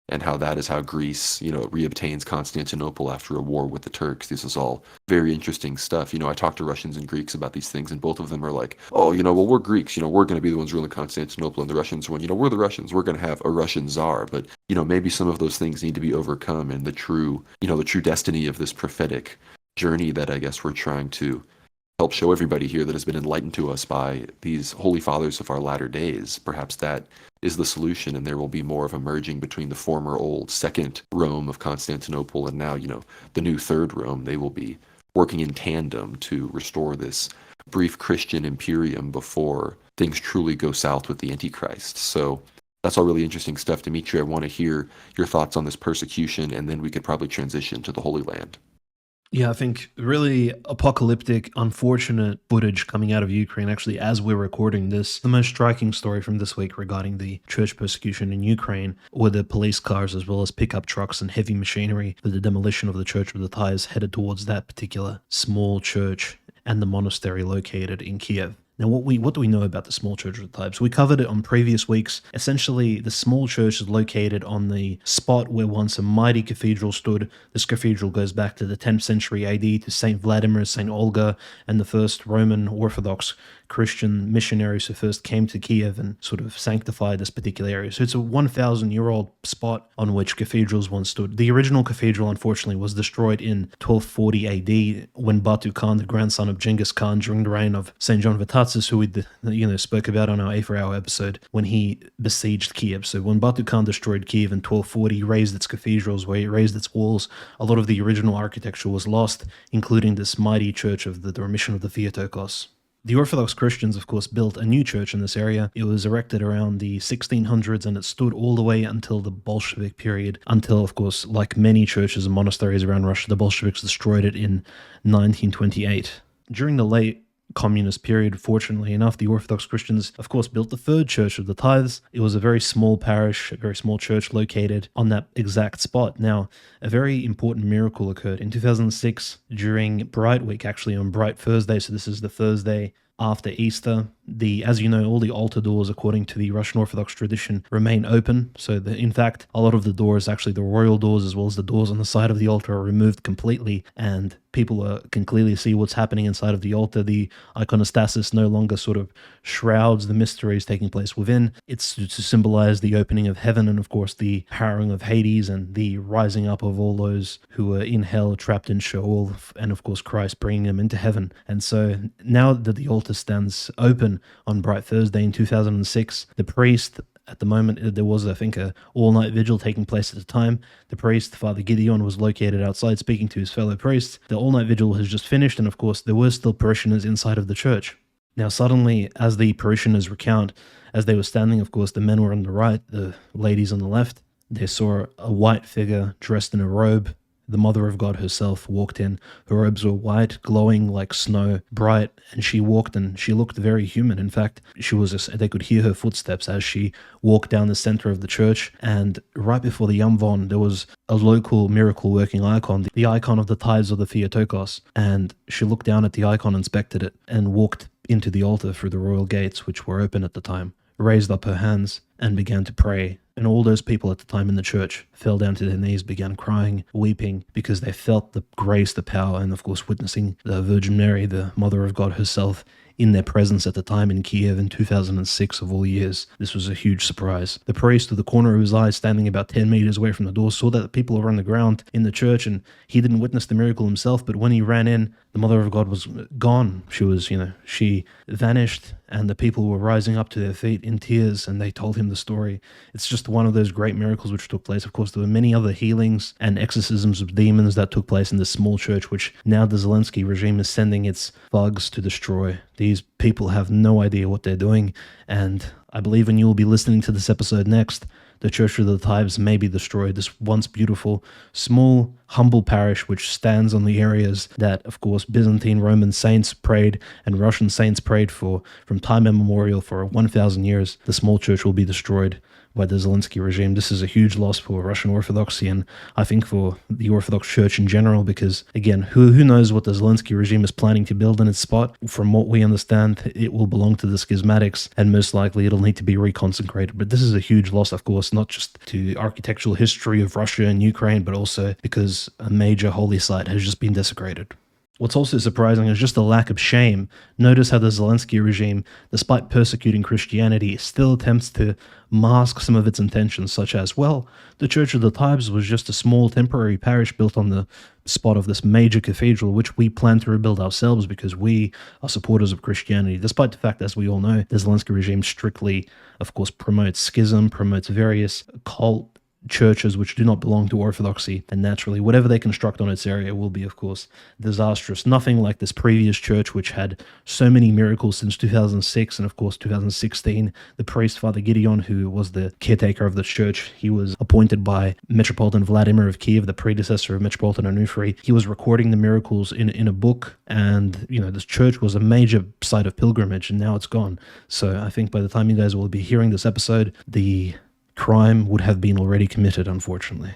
and how that is how Greece, reobtains Constantinople after a war with the Turks. This is all very interesting stuff. I talk to Russians and Greeks about these things, and both of them are like, oh, well, we're Greeks, we're going to be the ones ruling Constantinople, and the Russians, when, we're the Russians, we're going to have a Russian czar. But, maybe some of those things need to be overcome, and the true destiny of this prophetic journey that I guess we're trying to help show everybody here that has been enlightened to us by these holy fathers of our latter days. Perhaps that is the solution, and there will be more of a merging between the former old second Rome of Constantinople and now, the new third Rome. They will be working in tandem to restore this brief Christian imperium before things truly go south with the Antichrist. So that's all really interesting stuff. Dimitri, I want to hear your thoughts on this persecution, and then we could probably transition to the Holy Land. Yeah, I think really apocalyptic, unfortunate footage coming out of Ukraine, actually, as we're recording this. The most striking story from this week regarding the church persecution in Ukraine were the police cars as well as pickup trucks and heavy machinery for the demolition of the Church of the Tithes headed towards that particular small church and the monastery located in Kiev. Now, what do we know about the small church of the Tithes? We covered it on previous weeks. Essentially, the small church is located on the spot where once a mighty cathedral stood. This cathedral goes back to the 10th century AD to Saint Vladimir, Saint Olga, and the first Roman Orthodox Christian missionaries who first came to Kiev and sort of sanctified this particular area. So it's a 1,000-year-old spot on which cathedrals once stood. The original cathedral, unfortunately, was destroyed in 1240 AD when Batu Khan, the grandson of Genghis Khan, during the reign of Saint John Vatatzes, who we spoke about on our A4 episode, when he besieged Kiev. So when Batu Khan destroyed Kiev in 1240, raised its cathedrals, where he raised its walls, a lot of the original architecture was lost, including this mighty church of the Dormition of the Theotokos. The Orthodox Christians, of course, built a new church in this area. It was erected around the 1600s and it stood all the way until the Bolshevik period, until, of course, like many churches and monasteries around Russia, the Bolsheviks destroyed it in 1928. During the late communist period, fortunately enough, the Orthodox Christians, of course, built the third Church of the Tithes. It was a very small parish, a very small church located on that exact spot. Now, a very important miracle occurred in 2006 during Bright Week, actually on Bright Thursday. So this is the Thursday after Easter. As you know, all the altar doors, according to the Russian Orthodox tradition, remain open. So in fact, a lot of the doors, actually the royal doors as well as the doors on the side of the altar, are removed completely, and people can clearly see what's happening inside of the altar. The iconostasis no longer sort of shrouds the mysteries taking place within. It's to symbolize the opening of heaven and, of course, the powering of Hades and the rising up of all those who were in hell, trapped in Sheol, and, of course, Christ bringing them into heaven. And so now that the altar stands open on Bright Thursday in 2006, the priest, at the moment, there was, I think, a all-night vigil taking place at the time. The priest, Father Gideon, was located outside speaking to his fellow priests. The all-night vigil has just finished, and of course, there were still parishioners inside of the church. Now, suddenly, as the parishioners recount, as they were standing, of course, the men were on the right, the ladies on the left. They saw a white figure dressed in a robe. The Mother of God herself walked in. Her robes were white, glowing like snow, bright, and she walked and she looked very human. In fact, they could hear her footsteps as she walked down the center of the church. And right before the Yamvon, there was a local miracle-working icon, the icon of the Tithes of the Theotokos. And she looked down at the icon, inspected it, and walked into the altar through the royal gates, which were open at the time, raised up her hands, and began to pray. And all those people at the time in the church fell down to their knees, began crying, weeping, because they felt the grace, the power, and of course witnessing the Virgin Mary, the Mother of God herself, in their presence at the time in Kiev in 2006 of all years. This was a huge surprise. The priest, with the corner of his eye standing about 10 meters away from the door, saw that the people were on the ground in the church, and he didn't witness the miracle himself, but when he ran in, the Mother of God was gone. She vanished, and the people were rising up to their feet in tears, and they told him the story. It's just one of those great miracles which took place. Of course, there were many other healings and exorcisms of demons that took place in this small church, which now the Zelensky regime is sending its thugs to destroy. These people have no idea what they're doing, and I believe when you will be listening to this episode next, the Church of the Tithes may be destroyed. This once beautiful, small, humble parish which stands on the areas that, of course, Byzantine Roman saints prayed and Russian saints prayed for from time immemorial for 1,000 years. The small church will be destroyed by the Zelensky regime. This is a huge loss for Russian Orthodoxy, and I think for the Orthodox Church in general, because, again, who knows what the Zelensky regime is planning to build in its spot. From what we understand, it will belong to the schismatics, and most likely it'll need to be reconsecrated. But this is a huge loss, of course, not just to architectural history of Russia and Ukraine, but also because a major holy site has just been desecrated. What's also surprising is just the lack of shame. Notice how the Zelensky regime, despite persecuting Christianity, still attempts to mask some of its intentions, such as, well, the Church of the Times was just a small temporary parish built on the spot of this major cathedral, which we plan to rebuild ourselves because we are supporters of Christianity, despite the fact, as we all know, the Zelensky regime strictly, of course, promotes schism, promotes various cult churches which do not belong to orthodoxy, and naturally whatever they construct on its area will be, of course, disastrous. Nothing like this previous church, which had so many miracles since 2006, and of course 2016, the priest Father Gideon, who was the caretaker of this church, he was appointed by Metropolitan Vladimir of Kiev, the predecessor of Metropolitan Onufri. He was recording the miracles in a book, and this church was a major site of pilgrimage, and now it's gone. So I think by the time you guys will be hearing this episode, the crime would have been already committed, unfortunately.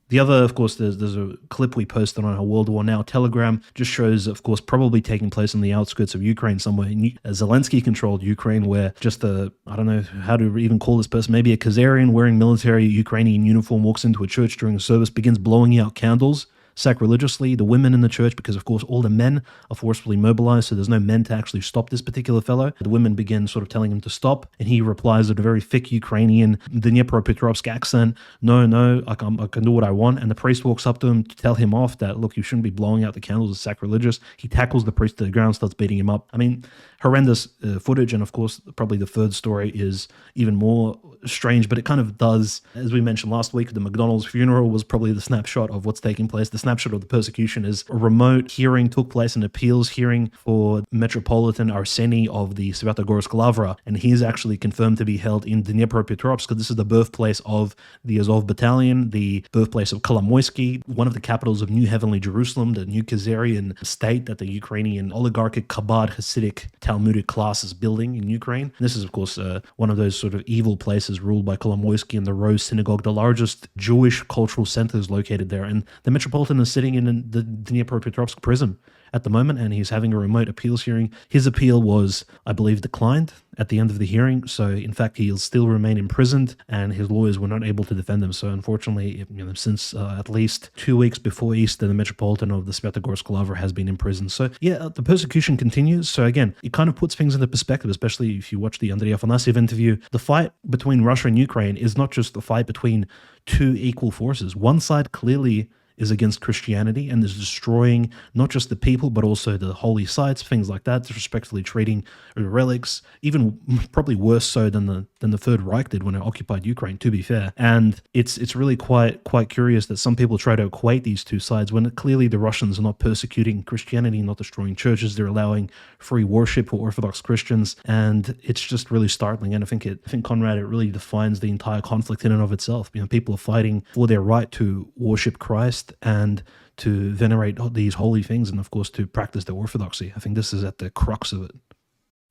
The other, of course, there's a clip we posted on our World War Now Telegram, just shows, of course, probably taking place on the outskirts of Ukraine somewhere in Zelensky-controlled Ukraine, where just I don't know how to even call this person, maybe a Khazarian wearing military Ukrainian uniform walks into a church during a service, begins blowing out candles sacrilegiously. The women in the church, because of course all the men are forcefully mobilized, so there's no men to actually stop this particular fellow. The women begin sort of telling him to stop, and he replies with a very thick Ukrainian Dnipropetrovsk accent, no, I can do what I want. And the priest walks up to him to tell him off that, look, you shouldn't be blowing out the candles, it's sacrilegious. He tackles the priest to the ground, starts beating him up. I mean, horrendous footage. And of course, probably the third story is even more strange, but it kind of does, as we mentioned last week, the McDonald's funeral was probably the snapshot of what's taking place. The snapshot of the persecution is a remote hearing took place, an appeals hearing for Metropolitan Arseny of the Svyatogorsk Lavra, and he is actually confirmed to be held in Dnipropetrovsk, because this is the birthplace of the Azov Battalion, the birthplace of Kolomoisky, one of the capitals of New Heavenly Jerusalem, the new Khazarian state that the Ukrainian oligarchic Chabad Hasidic Talmudic class is building in Ukraine. And this is, of course, one of those sort of evil places ruled by Kolomoisky and the Rose Synagogue, the largest Jewish cultural centers located there. And the Metropolitan is sitting in the Dnipropetrovsk prison at the moment, and he's having a remote appeals hearing. His appeal was, I believe, declined at the end of the hearing. So, in fact, he'll still remain imprisoned, and his lawyers were not able to defend him. So, unfortunately, since at least 2 weeks before Easter, the Metropolitan of the Svyatogorsk Lavra has been imprisoned. So, yeah, the persecution continues. So, again, it kind of puts things into perspective, especially if you watch the Andrei Afanasyev interview. The fight between Russia and Ukraine is not just the fight between two equal forces. One side clearly is against Christianity and is destroying not just the people, but also the holy sites, things like that, disrespectfully treating relics, even probably worse so than the Third Reich did when it occupied Ukraine, to be fair. And it's really quite curious that some people try to equate these two sides when clearly the Russians are not persecuting Christianity, not destroying churches. They're allowing free worship for Orthodox Christians, and it's just really startling. And I think Conrad, it really defines the entire conflict in and of itself. People are fighting for their right to worship Christ and to venerate these holy things, and of course to practice their orthodoxy. I think this is at the crux of it.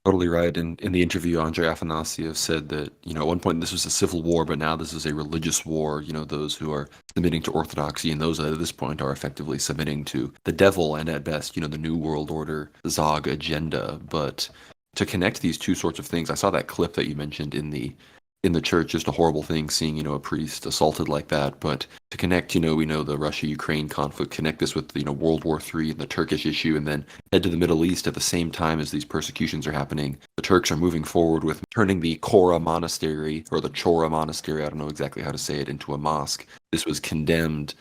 Totally right. And in the interview, Andrei Afanasyev said that, at one point this was a civil war, but now this is a religious war. Those who are submitting to orthodoxy and those that at this point are effectively submitting to the devil and at best, the New World Order Zog agenda. But to connect these two sorts of things, I saw that clip that you mentioned in the church, just a horrible thing seeing, a priest assaulted like that. But to connect, we know the Russia-Ukraine conflict, connect this with, World War III and the Turkish issue, and then head to the Middle East at the same time as these persecutions are happening. The Turks are moving forward with turning the Chora Monastery, or the Chora Monastery, I don't know exactly how to say it, into a mosque. This was condemned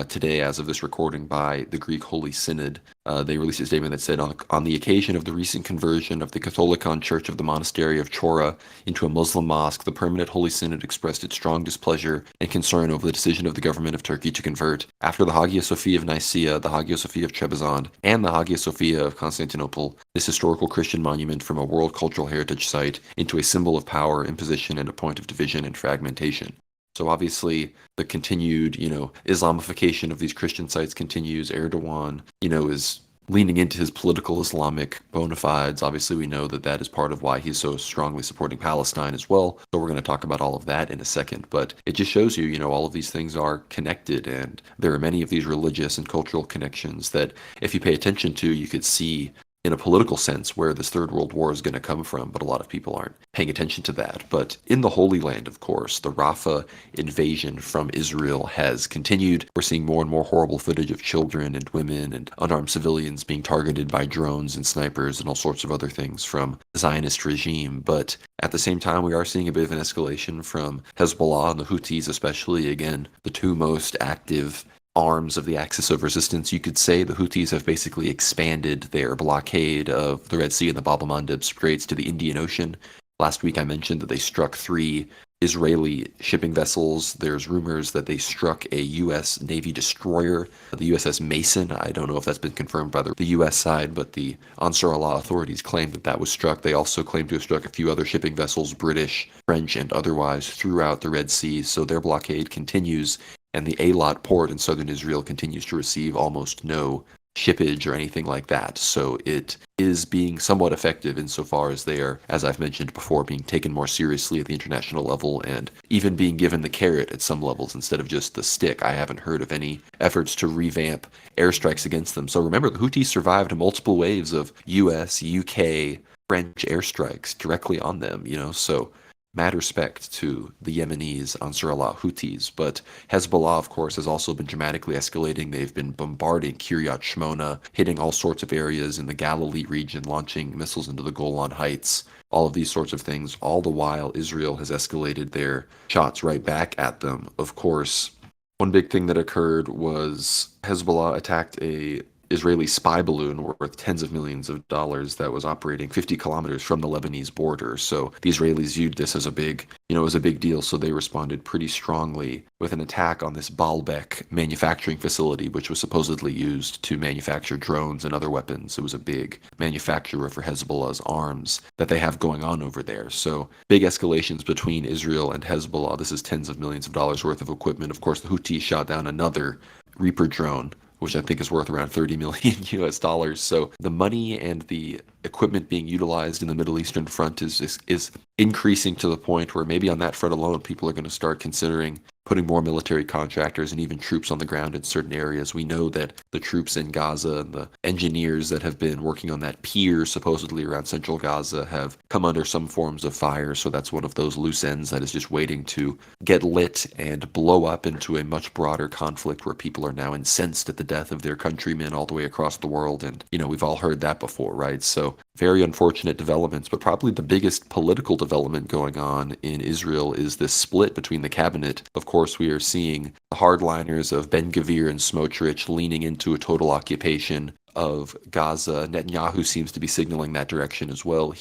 today, as of this recording, by the Greek Holy Synod. They released a statement that said, on the occasion of the recent conversion of the Catholicon Church of the Monastery of Chora into a Muslim mosque, the Permanent Holy Synod expressed its strong displeasure and concern over the decision of the government of Turkey to convert, after the Hagia Sophia of Nicaea, the Hagia Sophia of Trebizond, and the Hagia Sophia of Constantinople, this historical Christian monument from a World Cultural Heritage Site into a symbol of power, imposition, and a point of division and fragmentation. So obviously the continued, Islamification of these Christian sites continues. Erdogan, is leaning into his political Islamic bona fides. Obviously we know that is part of why he's so strongly supporting Palestine as well. So we're going to talk about all of that in a second. But it just shows you, all of these things are connected, and there are many of these religious and cultural connections that if you pay attention to, you could see in a political sense where this third world war is going to come from, but a lot of people aren't paying attention to that. But in the Holy Land, of course, the Rafah invasion from Israel has continued. We're seeing more and more horrible footage of children and women and unarmed civilians being targeted by drones and snipers and all sorts of other things from the Zionist regime. But at the same time, we are seeing a bit of an escalation from Hezbollah and the Houthis, especially, again, the two most active arms of the axis of resistance. You could say the Houthis have basically expanded their blockade of the Red Sea and the Bab el-Mandeb Straits to the Indian Ocean. Last week I mentioned that they struck 3 Israeli shipping vessels. There's rumors that they struck a U.S. Navy destroyer, the USS Mason. I don't know if that's been confirmed by the U.S. side, but the Ansar Allah authorities claim that that was struck. They also claim to have struck a few other shipping vessels, British, French, and otherwise, throughout the Red Sea. So their blockade continues, and the Eilat port in southern Israel continues to receive almost no shippage or anything like that. So it is being somewhat effective insofar as they are, as I've mentioned before, being taken more seriously at the international level and even being given the carrot at some levels instead of just the stick. I haven't heard of any efforts to revamp airstrikes against them. So remember, the Houthis survived multiple waves of US, UK, French airstrikes directly on them, so mad respect to the Yemenis, Ansar Allah Houthis, but Hezbollah, of course, has also been dramatically escalating. They've been bombarding Kiryat Shmona, hitting all sorts of areas in the Galilee region, launching missiles into the Golan Heights, all of these sorts of things. All the while, Israel has escalated their shots right back at them. Of course, one big thing that occurred was Hezbollah attacked a Israeli spy balloon worth tens of millions of dollars that was operating 50 kilometers from the Lebanese border. So the Israelis viewed this as a big, as a big deal. So they responded pretty strongly with an attack on this Baalbek manufacturing facility, which was supposedly used to manufacture drones and other weapons. It was a big manufacturer for Hezbollah's arms that they have going on over there. So big escalations between Israel and Hezbollah. This is tens of millions of dollars worth of equipment. Of course, the Houthis shot down another Reaper drone, which I think is worth around 30 million US dollars. So the money and the equipment being utilized in the Middle Eastern front is increasing to the point where maybe on that front alone, people are going to start considering putting more military contractors and even troops on the ground in certain areas. We know that the troops in Gaza and the engineers that have been working on that pier supposedly around central Gaza have come under some forms of fire. So that's one of those loose ends that is just waiting to get lit and blow up into a much broader conflict where people are now incensed at the death of their countrymen all the way across the world. And, we've all heard that before, right? So very unfortunate developments, but probably the biggest political development going on in Israel is this split between the cabinet. Of course, we are seeing the hardliners of Ben-Gvir and Smotrich leaning into a total occupation of Gaza. Netanyahu seems to be signaling that direction as well. I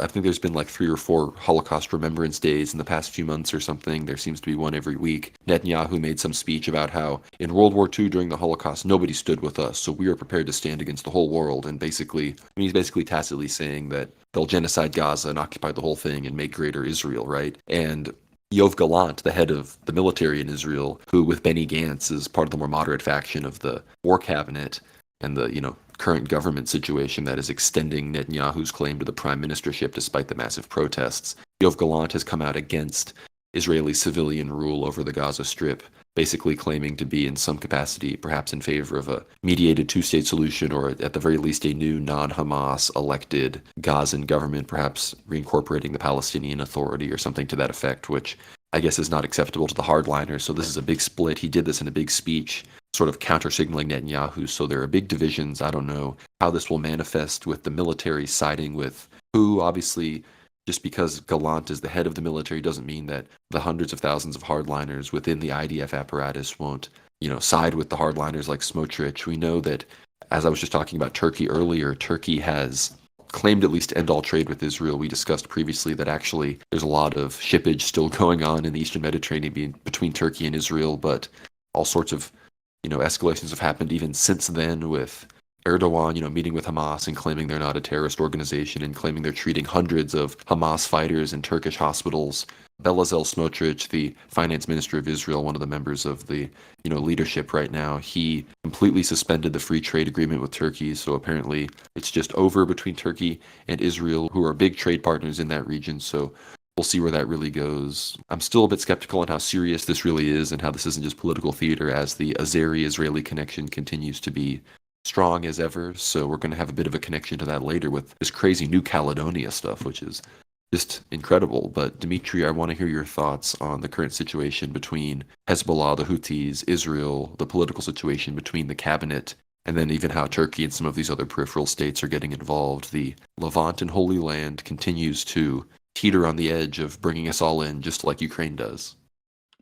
think there's been like 3 or 4 Holocaust Remembrance Days in the past few months or something. There seems to be one every week. Netanyahu made some speech about how in World War II during the Holocaust, nobody stood with us, so we are prepared to stand against the whole world. And he's basically tacitly saying that they'll genocide Gaza and occupy the whole thing and make greater Israel, right? And Yoav Gallant, the head of the military in Israel, who with Benny Gantz is part of the more moderate faction of the war cabinet, and the current government situation that is extending Netanyahu's claim to the prime ministership despite the massive protests. Yoav Gallant has come out against Israeli civilian rule over the Gaza Strip, basically claiming to be in some capacity perhaps in favor of a mediated 2-state solution, or at the very least a new non-Hamas elected Gazan government, perhaps reincorporating the Palestinian Authority or something to that effect, which I guess is not acceptable to the hardliners. So this is a big split. He did this in a big speech, sort of counter-signaling Netanyahu. So there are big divisions. I don't know how this will manifest with the military siding with who. Obviously, just because Gallant is the head of the military doesn't mean that the hundreds of thousands of hardliners within the IDF apparatus won't, side with the hardliners like Smotrich. We know that, as I was just talking about Turkey earlier, Turkey has claimed at least to end all trade with Israel. We discussed previously that actually there's a lot of shippage still going on in the Eastern Mediterranean between Turkey and Israel, but all sorts of escalations have happened even since then, with Erdogan, meeting with Hamas and claiming they're not a terrorist organization and claiming they're treating hundreds of Hamas fighters in Turkish hospitals. Bezalel Smotrich, the finance minister of Israel, one of the members of the, leadership right now, he completely suspended the free trade agreement with Turkey. So apparently it's just over between Turkey and Israel, who are big trade partners in that region. So we'll see where that really goes. I'm still a bit skeptical on how serious this really is and how this isn't just political theater, as the Azeri-Israeli connection continues to be strong as ever. So we're going to have a bit of a connection to that later with this crazy New Caledonia stuff, which is just incredible. But Dimitri, I want to hear your thoughts on the current situation between Hezbollah, the Houthis, Israel, the political situation between the cabinet, and then even how Turkey and some of these other peripheral states are getting involved. The Levant and Holy Land continues to teeter on the edge of bringing us all in, just like Ukraine does.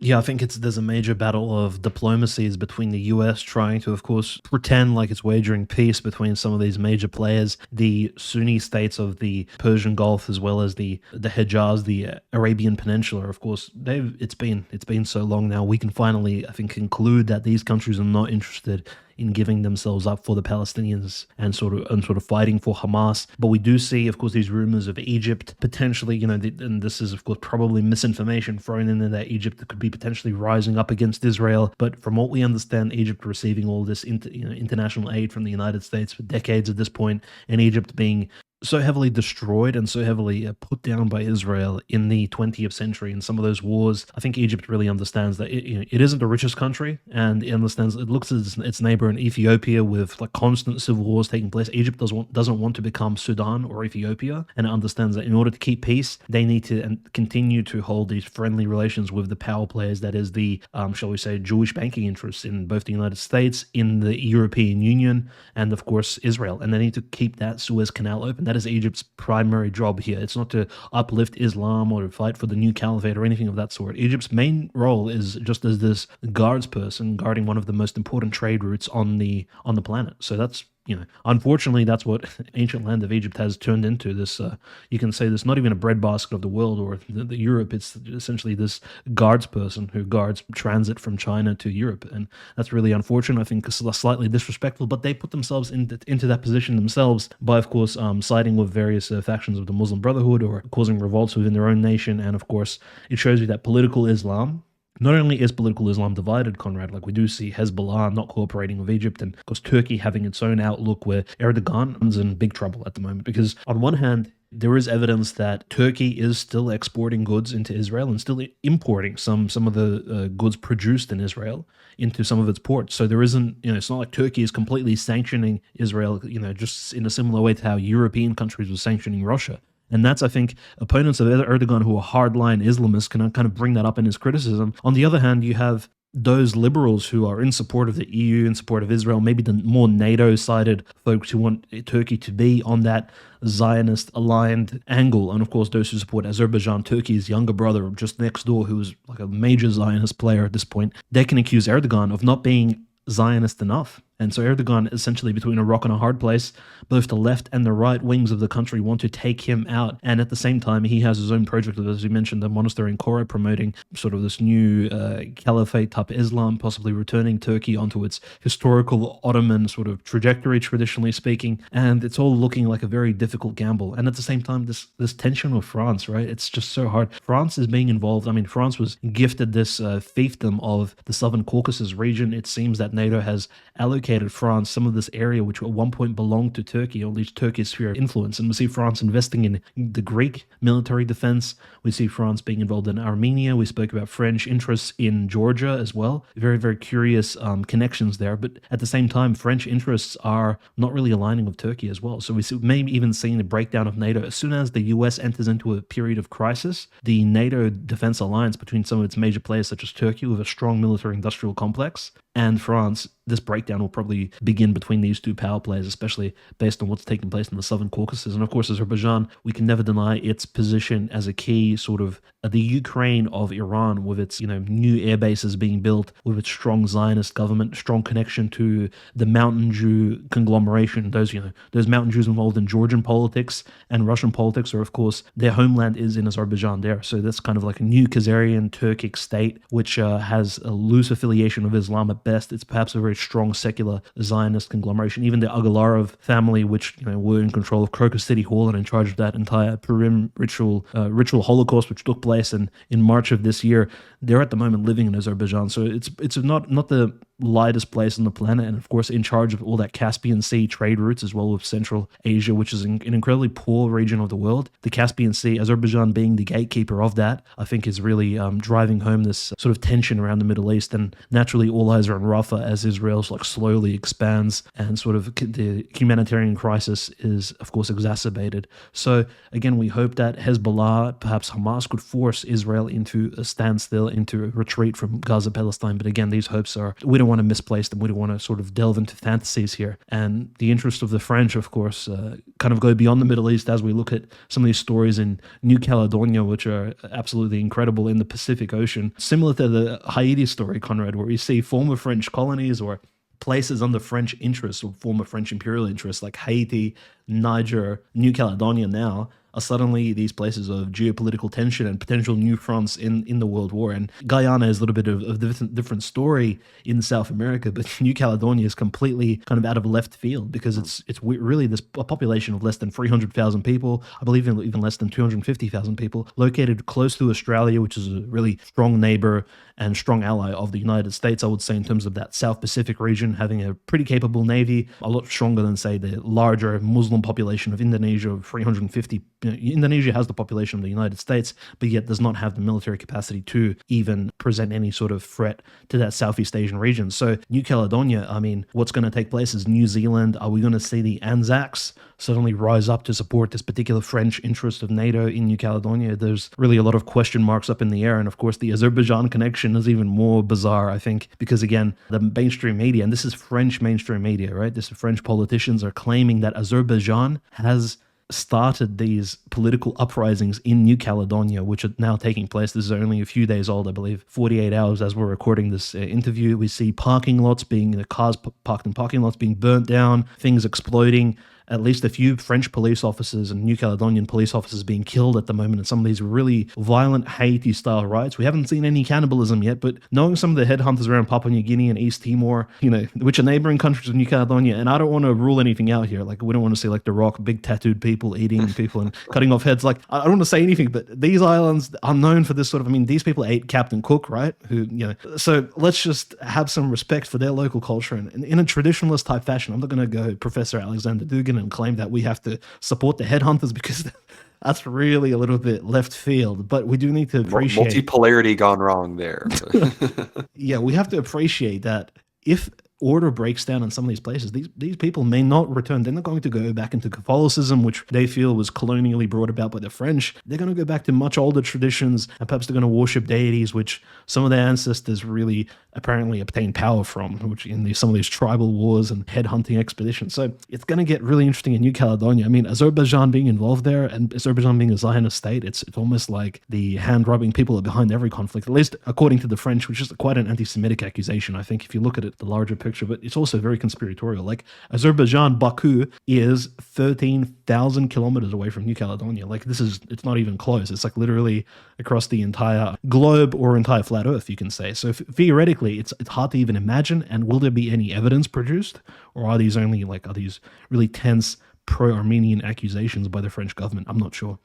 Yeah, I think there's a major battle of diplomacies between the US trying to, of course, pretend like it's wagering peace between some of these major players, the Sunni states of the Persian Gulf, as well as the Hejaz, the Arabian Peninsula. Of course, it's been so long now. We can finally, I think, conclude that these countries are not interested in giving themselves up for the Palestinians and sort of fighting for Hamas. But we do see, of course, these rumors of Egypt potentially, and this is, of course, probably misinformation thrown in there, that Egypt could be potentially rising up against Israel. But from what we understand, Egypt receiving all this international aid from the United States for decades at this point, and Egypt being so heavily destroyed and so heavily put down by Israel in the 20th century in some of those wars. I think Egypt really understands that it isn't the richest country, and it understands, it looks at its neighbor in Ethiopia with like constant civil wars taking place. Egypt doesn't want to become Sudan or Ethiopia, and it understands that in order to keep peace, they need to continue to hold these friendly relations with the power players, that is the, shall we say, Jewish banking interests in both the United States, in the European Union, and of course Israel. And they need to keep that Suez Canal open. That is Egypt's primary job here. It's not to uplift Islam or to fight for the new caliphate or anything of that sort. Egypt's main role is just as this guards person guarding one of the most important trade routes on the planet. So that's, unfortunately, that's what ancient land of Egypt has turned into. This, you can say, this not even a breadbasket of the world or the Europe. It's essentially this guards person who guards transit from China to Europe, and that's really unfortunate. I think it's slightly disrespectful, but they put themselves into that position themselves by, of course, siding with various factions of the Muslim Brotherhood or causing revolts within their own nation. And of course, it shows you that political Islam, not only is political Islam divided, Conrad, like we do see Hezbollah not cooperating with Egypt, and of course Turkey having its own outlook, where Erdogan is in big trouble at the moment. Because on one hand, there is evidence that Turkey is still exporting goods into Israel and still importing some of the goods produced in Israel into some of its ports. So there isn't, it's not like Turkey is completely sanctioning Israel, just in a similar way to how European countries were sanctioning Russia. And that's, I think, opponents of Erdogan who are hardline Islamists can kind of bring that up in his criticism. On the other hand, you have those liberals who are in support of the EU, in support of Israel, maybe the more NATO-sided folks who want Turkey to be on that Zionist-aligned angle. And of course, those who support Azerbaijan, Turkey's younger brother just next door, who is like a major Zionist player at this point, they can accuse Erdogan of not being Zionist enough. And so Erdogan, essentially between a rock and a hard place, both the left and the right wings of the country want to take him out. And at the same time, he has his own project, as you mentioned, the monastery in Kora, promoting sort of this new caliphate type Islam, possibly returning Turkey onto its historical Ottoman sort of trajectory, traditionally speaking. And it's all looking like a very difficult gamble. And at the same time, this tension with France, right? It's just so hard. France is being involved. I mean, France was gifted this fiefdom of the Southern Caucasus region. It seems that NATO has allocated France some of this area which at one point belonged to Turkey, or at least Turkey's sphere of influence. And we see France investing in the Greek military defense. We see France being involved in Armenia. We spoke about French interests in Georgia as well. Very, very curious connections there. But at the same time, French interests are not really aligning with Turkey as well. So we may even see a breakdown of NATO. As soon as the US enters into a period of crisis, the NATO defense alliance between some of its major players, such as Turkey, with a strong military industrial complex, and France, this breakdown will probably begin between these two power players, especially based on what's taking place in the Southern Caucasus. And of course, Azerbaijan, we can never deny its position as a key sort of the Ukraine of Iran, with its new air bases being built, with its strong Zionist government, strong connection to the Mountain Jew conglomeration. Those Mountain Jews involved in Georgian politics and Russian politics, or of course their homeland is in Azerbaijan there. So that's kind of like a new Khazarian Turkic state, which has a loose affiliation with Islam at best. It's perhaps a very strong secular Zionist conglomeration. Even the Agalarov family, which were in control of Crocus City Hall and in charge of that entire Purim ritual Holocaust, which took place in March of this year, they're at the moment living in Azerbaijan. So it's not the lightest place on the planet, and of course in charge of all that Caspian Sea trade routes, as well with Central Asia, which is an incredibly poor region of the world. The Caspian Sea, Azerbaijan being the gatekeeper of that, I think is really driving home this sort of tension around the Middle East. And naturally all eyes Gaza and Rafah as Israel's like slowly expands and sort of the humanitarian crisis is of course exacerbated. So again, we hope that Hezbollah, perhaps Hamas, could force Israel into a standstill, into a retreat from Gaza, Palestine. But again, these hopes are, we don't want to misplace them. We don't want to sort of delve into fantasies here. And the interest of the French, of course, kind of go beyond the Middle East as we look at some of these stories in New Caledonia, which are absolutely incredible, in the Pacific Ocean. Similar to the Haiti story, Conrad, where we see former French colonies or places under French interest or former French imperial interests like Haiti, Niger, New Caledonia now are suddenly these places of geopolitical tension and potential new fronts in the World War. And Guyana is a little bit of a different story in South America, but New Caledonia is completely kind of out of left field because it's really this a population of less than 300,000 people, I believe even less than 250,000 people, located close to Australia, which is a really strong neighbor and strong ally of the United States, I would say, in terms of that South Pacific region, having a pretty capable navy, a lot stronger than, say, the larger Muslim population of Indonesia of 350. Indonesia has the population of the United States, but yet does not have the military capacity to even present any sort of threat to that Southeast Asian region. So New Caledonia, I mean, what's going to take place is New Zealand. Are we going to see the Anzacs suddenly rise up to support this particular French interest of NATO in New Caledonia? There's really a lot of question marks up in the air. And of course, the Azerbaijan connection is even more bizarre, I think, because again, the mainstream media, and this is French mainstream media, right? This is French politicians are claiming that Azerbaijan has started these political uprisings in New Caledonia, which are now taking place. This is only a few days old, I believe, 48 hours as we're recording this interview. We see parking lots the cars parked in parking lots being burnt down, things exploding. At least a few French police officers and New Caledonian police officers being killed at the moment in some of these really violent Haiti-style riots. We haven't seen any cannibalism yet, but knowing some of the headhunters around Papua New Guinea and East Timor, which are neighboring countries of New Caledonia, and I don't want to rule anything out here. Like, we don't want to see like The Rock, big tattooed people eating people and cutting off heads. Like, I don't want to say anything, but these islands are known for this sort of, I mean, these people ate Captain Cook, right? So let's just have some respect for their local culture and in a traditionalist type fashion. I'm not going to go Professor Alexander Dugan and claim that we have to support the headhunters because that's really a little bit left field. But we do need to appreciate multipolarity gone wrong there. Yeah, we have to appreciate that if order breaks down in some of these places, these people may not return. They're not going to go back into Catholicism, which they feel was colonially brought about by the French. They're going to go back to much older traditions, and perhaps they're going to worship deities, which some of their ancestors really apparently obtained power from, which in some of these tribal wars and headhunting expeditions. So it's going to get really interesting in New Caledonia. I mean, Azerbaijan being involved there and Azerbaijan being a Zionist state, it's almost like the hand-rubbing people are behind every conflict, at least according to the French, which is quite an anti-Semitic accusation, I think, if you look at it, the larger picture. But it's also very conspiratorial. Like, Azerbaijan, Baku, is 13,000 kilometers away from New Caledonia. Like, it's not even close. It's like literally across the entire globe or entire flat Earth, you can say. So theoretically, it's hard to even imagine. And will there be any evidence produced, or are these really tense pro-Armenian accusations by the French government? I'm not sure.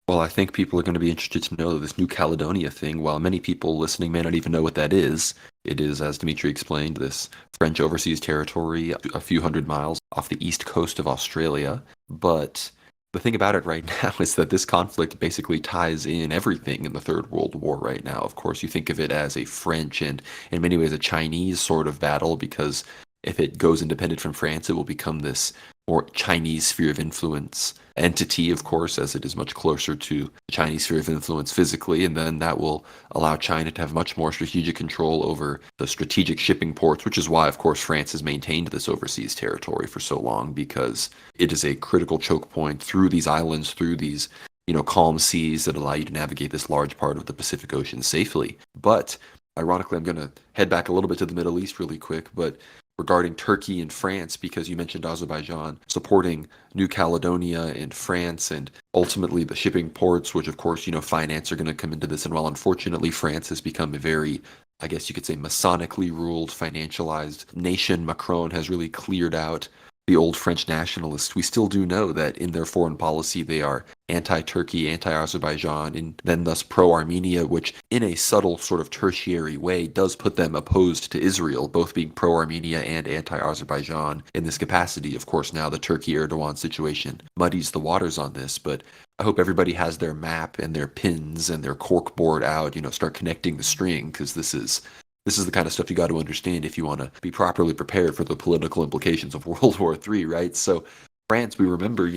Well, I think people are going to be interested to know this New Caledonia thing. While many people listening may not even know what that is, it is, as Dimitri explained, this French overseas territory a few hundred miles off the east coast of Australia. But the thing about it right now is that this conflict basically ties in everything in the Third World War right now. Of course, you think of it as a French and in many ways a Chinese sort of battle, because if it goes independent from France, it will become this more Chinese sphere of influence entity, of course, as it is much closer to the Chinese sphere of influence physically, and then that will allow China to have much more strategic control over the strategic shipping ports, which is why, of course, France has maintained this overseas territory for so long, because it is a critical choke point through these islands, through these calm seas that allow you to navigate this large part of the Pacific Ocean safely. But ironically, I'm going to head back a little bit to the Middle East really quick, but regarding Turkey and France, because you mentioned Azerbaijan supporting New Caledonia and France and ultimately the shipping ports, which of course, finance are going to come into this. And while unfortunately France has become a very, I guess you could say, Masonically ruled, financialized nation, Macron has really cleared out the old French nationalists, we still do know that in their foreign policy they are anti-Turkey, anti-Azerbaijan, and then thus pro-Armenia, which in a subtle sort of tertiary way does put them opposed to Israel, both being pro-Armenia and anti-Azerbaijan in this capacity. Of course, now the Turkey-Erdogan situation muddies the waters on this, but I hope everybody has their map and their pins and their cork board out, start connecting the string, because this is this is the kind of stuff you got to understand if you want to be properly prepared for the political implications of World War III, right? So France, we remember,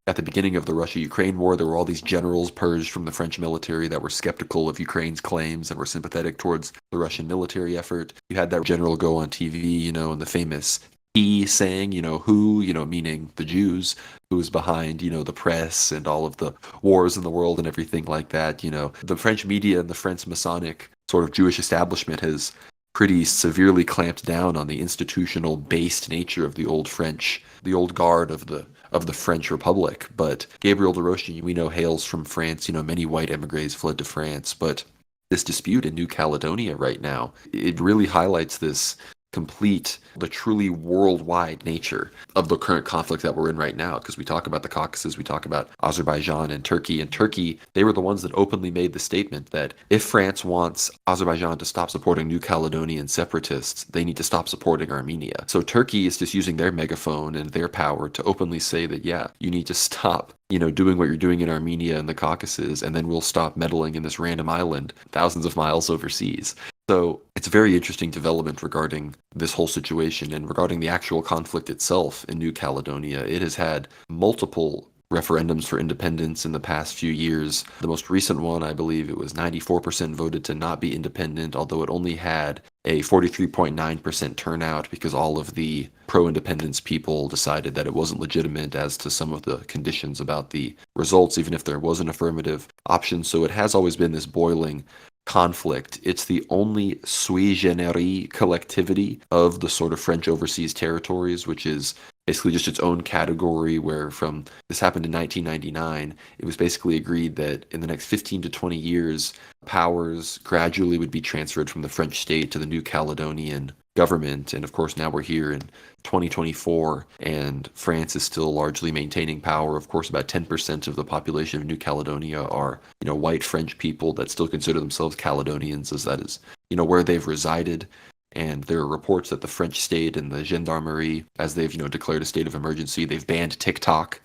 at the beginning of the Russia-Ukraine war, there were all these generals purged from the French military that were skeptical of Ukraine's claims and were sympathetic towards the Russian military effort. You had that general go on TV, and the famous he saying, who, meaning the Jews, who's behind, the press and all of the wars in the world and everything like that. The French media and the French Masonic sort of Jewish establishment has pretty severely clamped down on the institutional based nature of the old French, the old guard of the French Republic. But Gabriel de Roche, we know, hails from France. Many white emigres fled to France, but this dispute in New Caledonia right now, it really highlights the truly worldwide nature of the current conflict that we're in right now. Because we talk about the Caucasus, we talk about Azerbaijan and Turkey. And Turkey, they were the ones that openly made the statement that if France wants Azerbaijan to stop supporting New Caledonian separatists, they need to stop supporting Armenia. So Turkey is just using their megaphone and their power to openly say that, yeah, you need to stop doing what you're doing in Armenia and the Caucasus, and then we'll stop meddling in this random island thousands of miles overseas. So it's a very interesting development regarding this whole situation and regarding the actual conflict itself in New Caledonia. It has had multiple referendums for independence in the past few years. The most recent one, I believe it was 94% voted to not be independent, although it only had a 43.9% turnout because all of the pro-independence people decided that it wasn't legitimate as to some of the conditions about the results, even if there was an affirmative option. So it has always been this boiling conflict. It's the only sui generis collectivity of the sort of French overseas territories, which is basically just its own category where this happened in 1999, it was basically agreed that in the next 15 to 20 years, powers gradually would be transferred from the French state to the New Caledonian government. And of course, now we're here in 2024, and France is still largely maintaining power. Of course, about 10% of the population of New Caledonia are, white French people that still consider themselves Caledonians, as that is, where they've resided. And there are reports that the French state and the gendarmerie, as they've, declared a state of emergency, they've banned TikTok.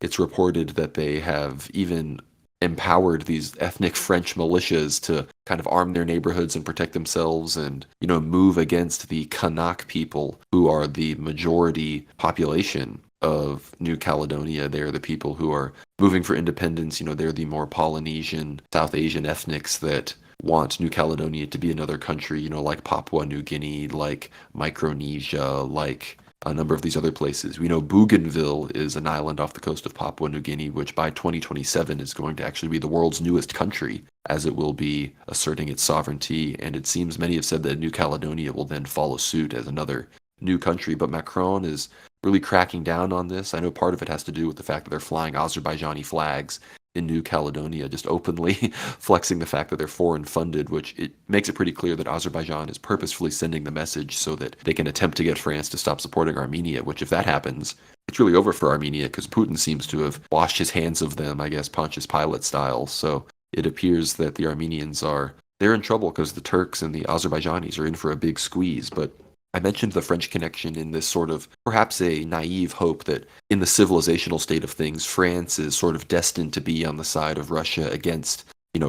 It's reported that they have even empowered these ethnic French militias to kind of arm their neighborhoods and protect themselves and, move against the Kanak people, who are the majority population of New Caledonia. They're the people who are moving for independence. They're the more Polynesian, South Asian ethnics that want New Caledonia to be another country, like Papua New Guinea, like Micronesia, like a number of these other places. We know Bougainville is an island off the coast of Papua New Guinea, which by 2027 is going to actually be the world's newest country, as it will be asserting its sovereignty. And it seems many have said that New Caledonia will then follow suit as another new country. But Macron is really cracking down on this. I know part of it has to do with the fact that they're flying Azerbaijani flags in New Caledonia, just openly flexing the fact that they're foreign funded, which it makes it pretty clear that Azerbaijan is purposefully sending the message so that they can attempt to get France to stop supporting Armenia, which if that happens, it's really over for Armenia because Putin seems to have washed his hands of them, I guess, Pontius Pilate style. So it appears that the Armenians they're in trouble because the Turks and the Azerbaijanis are in for a big squeeze. But I mentioned the French connection in this sort of perhaps a naive hope that in the civilizational state of things, France is sort of destined to be on the side of Russia against,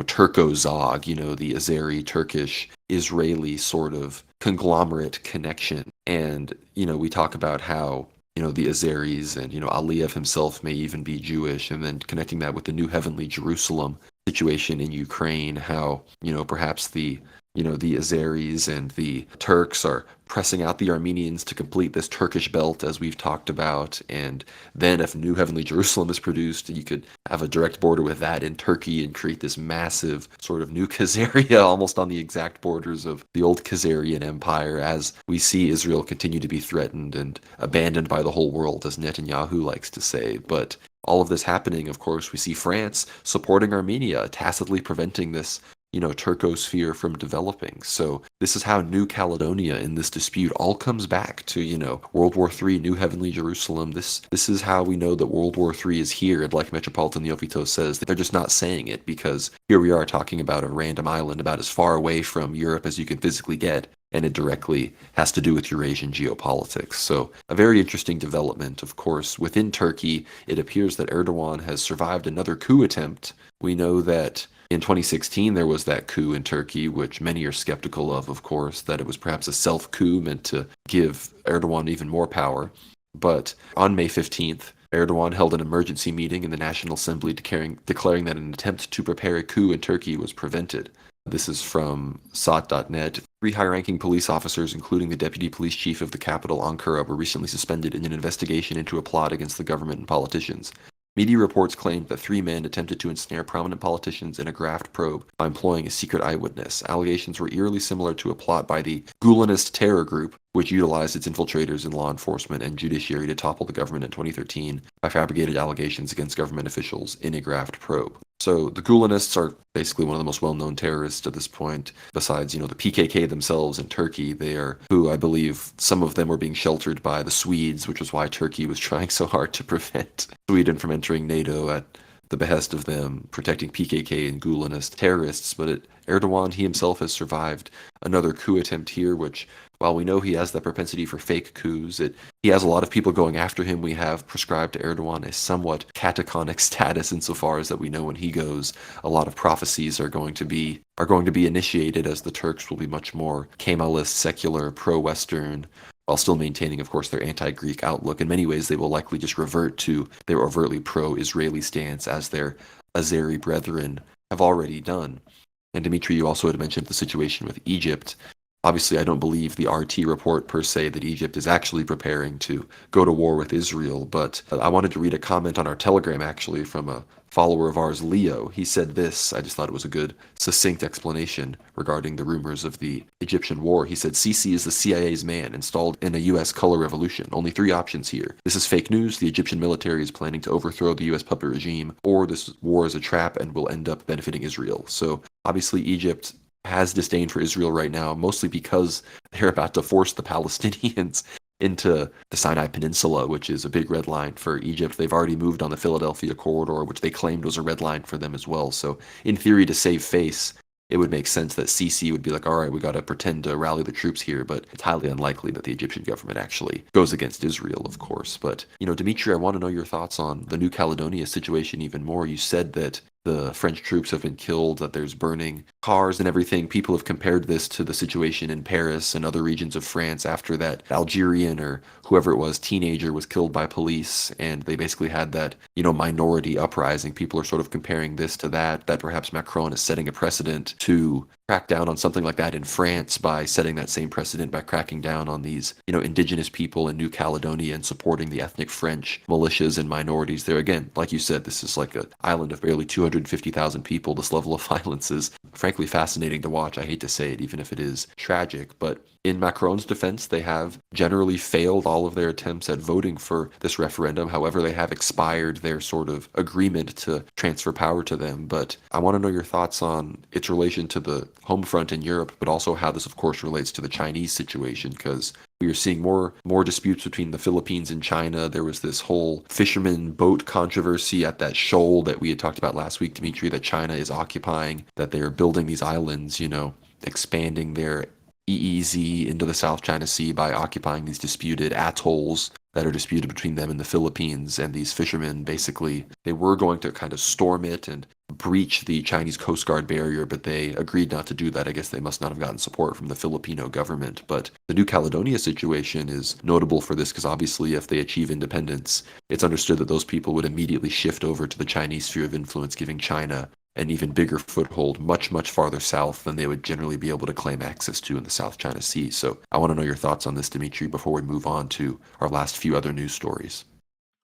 Turco-Zog, the Azeri, Turkish, Israeli sort of conglomerate connection. And, we talk about how, the Azeris and, Aliyev himself may even be Jewish, and then connecting that with the New Heavenly Jerusalem situation in Ukraine, how, perhaps the Azeris and the Turks are pressing out the Armenians to complete this Turkish belt, as we've talked about. And then if New Heavenly Jerusalem is produced, you could have a direct border with that in Turkey and create this massive sort of new Khazaria, almost on the exact borders of the old Khazarian Empire, as we see Israel continue to be threatened and abandoned by the whole world, as Netanyahu likes to say. But all of this happening, of course, we see France supporting Armenia, tacitly preventing this Turcosphere from developing. So this is how New Caledonia in this dispute all comes back to, World War III, New Heavenly Jerusalem. This is how we know that World War III is here. And like Metropolitan Neophytos says, they're just not saying it because here we are talking about a random island about as far away from Europe as you can physically get. and it directly has to do with Eurasian geopolitics. So, a very interesting development. Of course, within Turkey, it appears that Erdogan has survived another coup attempt. We know that in 2016, there was that coup in Turkey, which many are skeptical of course, that it was perhaps a self coup meant to give Erdogan even more power. But on May 15th, Erdogan held an emergency meeting in the National Assembly declaring that an attempt to prepare a coup in Turkey was prevented. This is from Sot.net. Three high-ranking police officers, including the deputy police chief of the capital, Ankara, were recently suspended in an investigation into a plot against the government and politicians. Media reports claimed that three men attempted to ensnare prominent politicians in a graft probe by employing a secret eyewitness. Allegations were eerily similar to a plot by the Gulenist terror group, which utilized its infiltrators in law enforcement and judiciary to topple the government in 2013 by fabricated allegations against government officials in a graft probe. So the Gulenists are basically one of the most well-known terrorists at this point. Besides, the PKK themselves in Turkey, who I believe some of them were being sheltered by the Swedes, which was why Turkey was trying so hard to prevent Sweden from entering NATO at the behest of them, protecting PKK and Gulenist terrorists. But Erdogan, he himself has survived another coup attempt here, which, while we know he has that propensity for fake coups, he has a lot of people going after him. We have prescribed to Erdogan a somewhat catatonic status insofar as that we know when he goes, a lot of prophecies are going to be initiated, as the Turks will be much more Kemalist, secular, pro-Western, while still maintaining, of course, their anti-Greek outlook. In many ways, they will likely just revert to their overtly pro-Israeli stance, as their Azeri brethren have already done. And Dimitri, you also had mentioned the situation with Egypt. Obviously, I don't believe the RT report per se that Egypt is actually preparing to go to war with Israel, but I wanted to read a comment on our Telegram, actually, from a follower of ours, Leo. He said this. I just thought it was a good, succinct explanation regarding the rumors of the Egyptian war. He said, Sisi is the CIA's man, installed in a U.S. color revolution. Only three options here. This is fake news. The Egyptian military is planning to overthrow the U.S. puppet regime, or this war is a trap and will end up benefiting Israel. So, obviously, Egypt has disdain for Israel right now, mostly because they're about to force the Palestinians into the Sinai Peninsula, which is a big red line for Egypt. They've already moved on the Philadelphia corridor, which they claimed was a red line for them as well. So in theory, to save face, it would make sense that Sisi would be like, all right, we got to pretend to rally the troops here, but it's highly unlikely that the Egyptian government actually goes against Israel, of course. But, Dimitri, I want to know your thoughts on the New Caledonia situation even more. You said that the French troops have been killed, that there's burning cars and everything. People have compared this to the situation in Paris and other regions of France after that Algerian or whoever it was, teenager was killed by police, and they basically had that, minority uprising. People are sort of comparing this to that perhaps Macron is setting a precedent to crack down on something like that in France by setting that same precedent by cracking down on these, indigenous people in New Caledonia and supporting the ethnic French militias and minorities there. Again, like you said, this is like an island of barely 250,000 people. This level of violence is frankly fascinating to watch. I hate to say it, even if it is tragic, but in Macron's defense, they have generally failed all of their attempts at voting for this referendum. However, they have expired their sort of agreement to transfer power to them. But I want to know your thoughts on its relation to the home front in Europe, but also how this, of course, relates to the Chinese situation, because we are seeing more disputes between the Philippines and China. There was this whole fisherman boat controversy at that shoal that we had talked about last week, Dimitri, that China is occupying, that they're building these islands, expanding their EEZ into the South China Sea by occupying these disputed atolls that are disputed between them and the Philippines. And these fishermen, basically, they were going to kind of storm it and breach the Chinese Coast Guard barrier, but they agreed not to do that. I guess they must not have gotten support from the Filipino government. But the New Caledonia situation is notable for this because obviously if they achieve independence, it's understood that those people would immediately shift over to the Chinese sphere of influence, giving China an even bigger foothold much, much farther south than they would generally be able to claim access to in the South China Sea. So I want to know your thoughts on this, Dimitri, before we move on to our last few other news stories.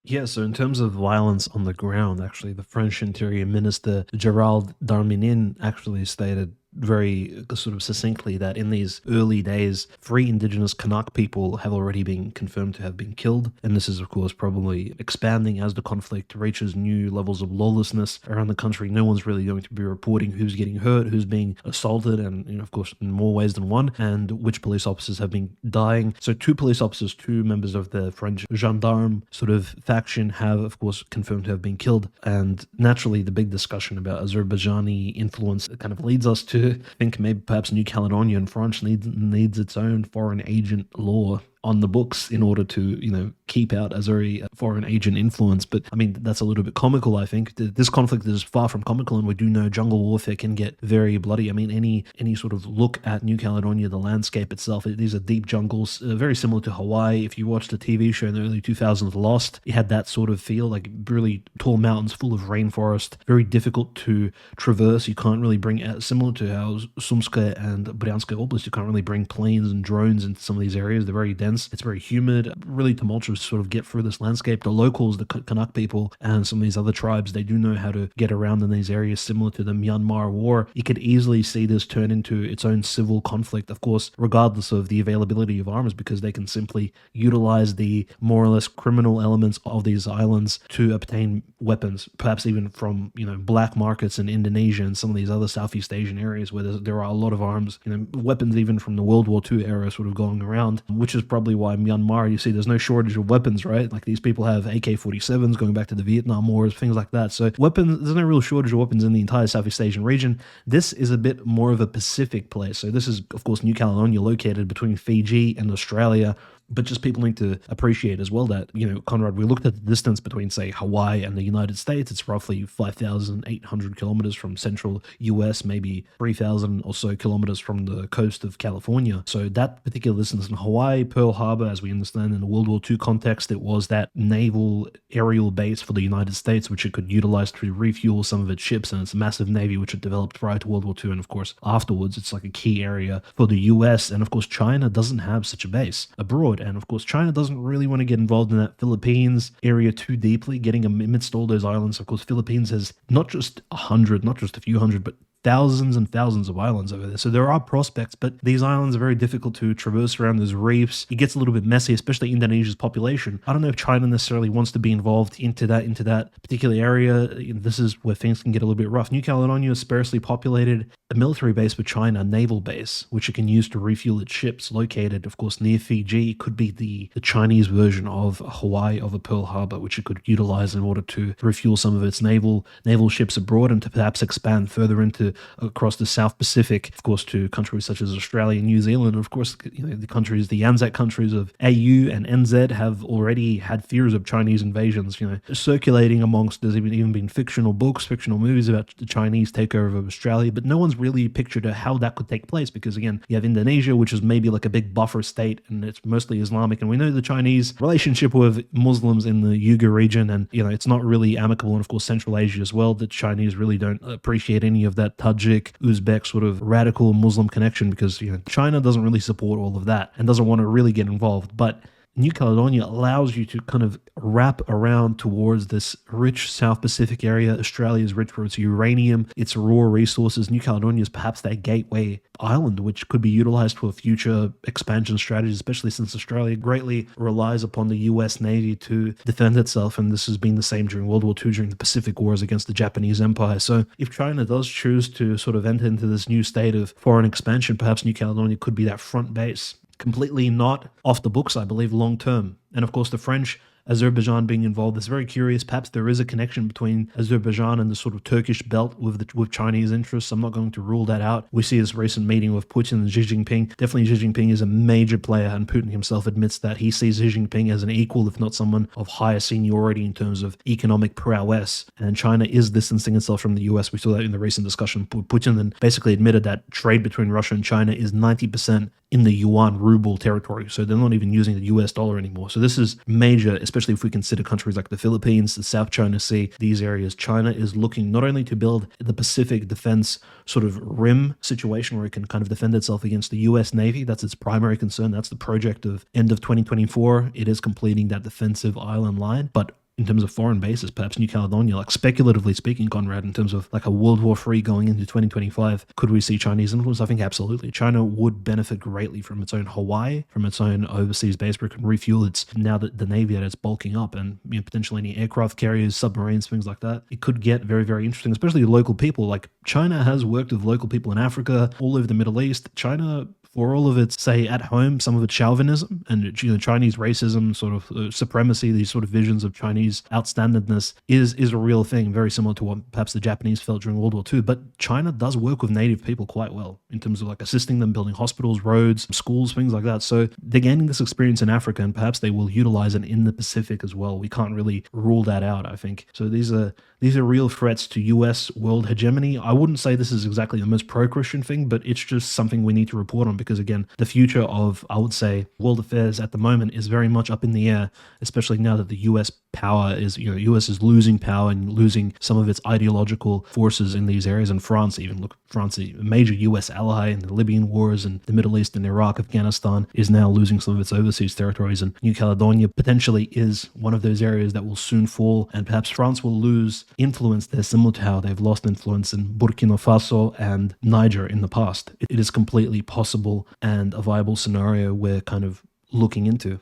Yeah, so in terms of violence on the ground, actually, the French Interior Minister Gerald Darmanin actually stated very sort of succinctly that in these early days, 3 indigenous Kanak people have already been confirmed to have been killed. And this is, of course, probably expanding as the conflict reaches new levels of lawlessness around the country. No one's really going to be reporting who's getting hurt, who's being assaulted, and, of course, in more ways than one, and which police officers have been dying. So 2 police officers, 2 members of the French gendarme sort of faction have, of course, confirmed to have been killed. And naturally, the big discussion about Azerbaijani influence kind of leads us to to think maybe perhaps New Caledonia and France needs its own foreign agent law on the books in order to, keep out as a foreign agent influence. But I mean, that's a little bit comical, I think. This conflict is far from comical, and we do know jungle warfare can get very bloody. I mean, any sort of look at New Caledonia, the landscape itself, these are deep jungles, very similar to Hawaii. If you watched the TV show in the early 2000s, Lost, it had that sort of feel, like really tall mountains full of rainforest, very difficult to traverse. You can't really bring, similar to how Sumska and Bryanska Oblast, you can't really bring planes and drones into some of these areas. They're very dense. It's very humid, really tumultuous to sort of get through this landscape. The locals, the Kanak people, and some of these other tribes, they do know how to get around in these areas, similar to the Myanmar war. You could easily see this turn into its own civil conflict, of course, regardless of the availability of arms, because they can simply utilize the more or less criminal elements of these islands to obtain weapons, perhaps even from, black markets in Indonesia and some of these other Southeast Asian areas where there are a lot of arms, weapons even from the World War II era sort of going around, which is probably why Myanmar, you see, there's no shortage of weapons, right? Like, these people have AK-47s going back to the Vietnam Wars, things like that. So weapons, there's no real shortage of weapons in the entire Southeast Asian region. This is a bit more of a Pacific place. So this is, of course, New Caledonia, located between Fiji and Australia. But just people need to appreciate as well that, Conrad, we looked at the distance between, say, Hawaii and the United States. It's roughly 5,800 kilometers from central US, maybe 3,000 or so kilometers from the coast of California. So that particular distance in Hawaii, Pearl Harbor, as we understand in the World War II context, it was that naval aerial base for the United States, which it could utilize to refuel some of its ships and its massive navy, which it developed prior to World War II. And of course, afterwards, it's like a key area for the US. And of course, China doesn't have such a base abroad. And of course, China doesn't really want to get involved in that Philippines area too deeply, getting amidst all those islands. Of course, Philippines has not just 100, not just a few hundred, but thousands and thousands of islands over there. So there are prospects, but these islands are very difficult to traverse around. There's reefs. It gets a little bit messy, especially Indonesia's population. I don't know if China necessarily wants to be involved into that particular area. This is where things can get a little bit rough. New Caledonia is sparsely populated. A military base for China, a naval base, which it can use to refuel its ships, located, of course, near Fiji. It could be the Chinese version of Hawaii, of a Pearl Harbor, which it could utilize in order to refuel some of its naval ships abroad, and to perhaps expand further into across the South Pacific, of course, to countries such as Australia and New Zealand. Of course, the Anzac countries of AU and NZ have already had fears of Chinese invasions, circulating amongst. There's even been fictional books, fictional movies about the Chinese takeover of Australia, but no one's really pictured how that could take place, because again, you have Indonesia, which is maybe like a big buffer state, and it's mostly Islamic, and we know the Chinese relationship with Muslims in the Uyghur region, and it's not really amicable. And of course, Central Asia as well, the Chinese really don't appreciate any of that Tajik, Uzbek sort of radical Muslim connection, because China doesn't really support all of that and doesn't want to really get involved. But New Caledonia allows you to kind of wrap around towards this rich South Pacific area. Australia is rich for its uranium, its raw resources. New Caledonia is perhaps that gateway island, which could be utilized for future expansion strategies, especially since Australia greatly relies upon the US Navy to defend itself. And this has been the same during World War II, during the Pacific Wars against the Japanese Empire. So if China does choose to sort of enter into this new state of foreign expansion, perhaps New Caledonia could be that front base. Completely not off the books, I believe, long term. And of course, the French, Azerbaijan being involved is very curious. Perhaps there is a connection between Azerbaijan and the sort of Turkish belt with Chinese interests. I'm not going to rule that out. We see this recent meeting with Putin and Xi Jinping. Definitely Xi Jinping is a major player, and Putin himself admits that he sees Xi Jinping as an equal, if not someone of higher seniority in terms of economic prowess. And China is distancing itself from the US. We saw that in the recent discussion. Putin then basically admitted that trade between Russia and China is 90% in the yuan ruble territory. So they're not even using the US dollar anymore. So this is major, especially if we consider countries like the Philippines, the South China Sea, these areas. China is looking not only to build the Pacific defense sort of rim situation where it can kind of defend itself against the US Navy. That's its primary concern. That's the project of end of 2024. It is completing that defensive island line. But in terms of foreign bases, perhaps New Caledonia, like speculatively speaking, Conrad, in terms of like a World War III going into 2025, could we see Chinese influence? I think absolutely. China would benefit greatly from its own Hawaii, from its own overseas base where it can refuel its, now that the Navy that it's bulking up, and potentially any aircraft carriers, submarines, things like that. It could get very, very interesting, especially local people. Like China has worked with local people in Africa, all over the Middle East. China, for all of its, say, at home, some of its chauvinism and Chinese racism, sort of supremacy, these sort of visions of Chinese Chinese outstandedness is a real thing, very similar to what perhaps the Japanese felt during World War II. But China does work with native people quite well in terms of like assisting them, building hospitals, roads, schools, things like that. So they're gaining this experience in Africa, and perhaps they will utilize it in the Pacific as well. We can't really rule that out, I think. So these are real threats to US world hegemony. I wouldn't say this is exactly the most pro-Christian thing, but it's just something we need to report on because, again, the future of, I would say, world affairs at the moment is very much up in the air, especially now that the US power is, US is losing power and losing some of its ideological forces in these areas. And France, even look, France, a major US ally in the Libyan wars and the Middle East and Iraq, Afghanistan, is now losing some of its overseas territories. And New Caledonia potentially is one of those areas that will soon fall. And perhaps France will lose influence there, similar to how they've lost influence in Burkina Faso and Niger in the past. It is completely possible and a viable scenario we're kind of looking into.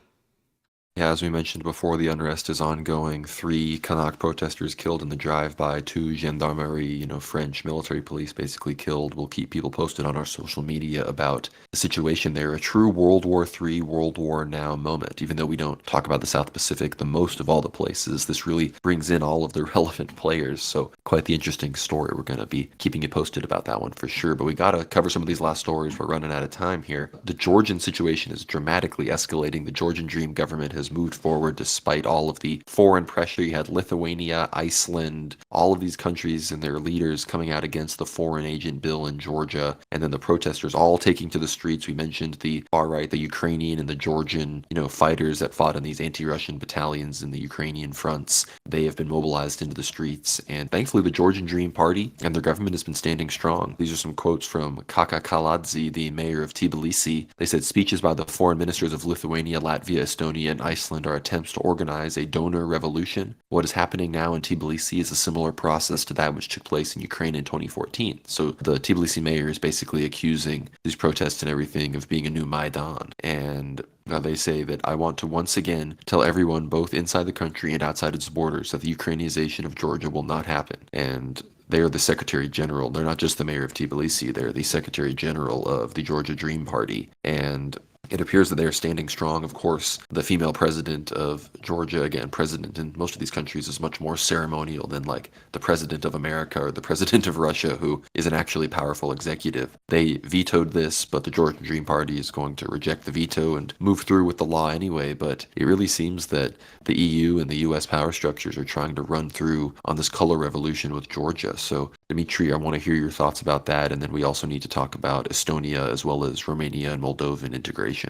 Yeah, as we mentioned before, the unrest is ongoing. 3 Kanak protesters killed in the drive-by, 2 gendarmerie, French military police basically killed. We'll keep people posted on our social media about the situation there. A true World War III, World War Now moment. Even though we don't talk about the South Pacific the most of all the places, this really brings in all of the relevant players. So quite the interesting story. We're going to be keeping you posted about that one for sure. But we got to cover some of these last stories. We're running out of time here. The Georgian situation is dramatically escalating. The Georgian Dream government has moved forward despite all of the foreign pressure. You had Lithuania, Iceland, all of these countries and their leaders coming out against the foreign agent bill in Georgia, and then the protesters all taking to the streets. We mentioned the far right, the Ukrainian and the Georgian, fighters that fought in these anti-Russian battalions in the Ukrainian fronts. They have been mobilized into the streets, and thankfully the Georgian Dream Party and their government has been standing strong. These are some quotes from Kaka Kaladze, the mayor of Tbilisi. They said speeches by the foreign ministers of Lithuania, Latvia, Estonia, and Iceland are attempts to organize a donor revolution. What is happening now in Tbilisi is a similar process to that which took place in Ukraine in 2014. So the Tbilisi mayor is basically accusing these protests and everything of being a new Maidan. And they say that I want to once again tell everyone, both inside the country and outside its borders, that the Ukrainization of Georgia will not happen. And they are the Secretary General. They're not just the mayor of Tbilisi. They're the Secretary General of the Georgia Dream Party. And it appears that they are standing strong. Of course, the female president of Georgia, again, president in most of these countries, is much more ceremonial than like the president of America or the president of Russia, who is an actually powerful executive. They vetoed this, but the Georgian Dream Party is going to reject the veto and move through with the law anyway. But it really seems that the EU and the US power structures are trying to run through on this color revolution with Georgia. So, Dimitri, I want to hear your thoughts about that. And then we also need to talk about Estonia as well as Romania and Moldovan integration.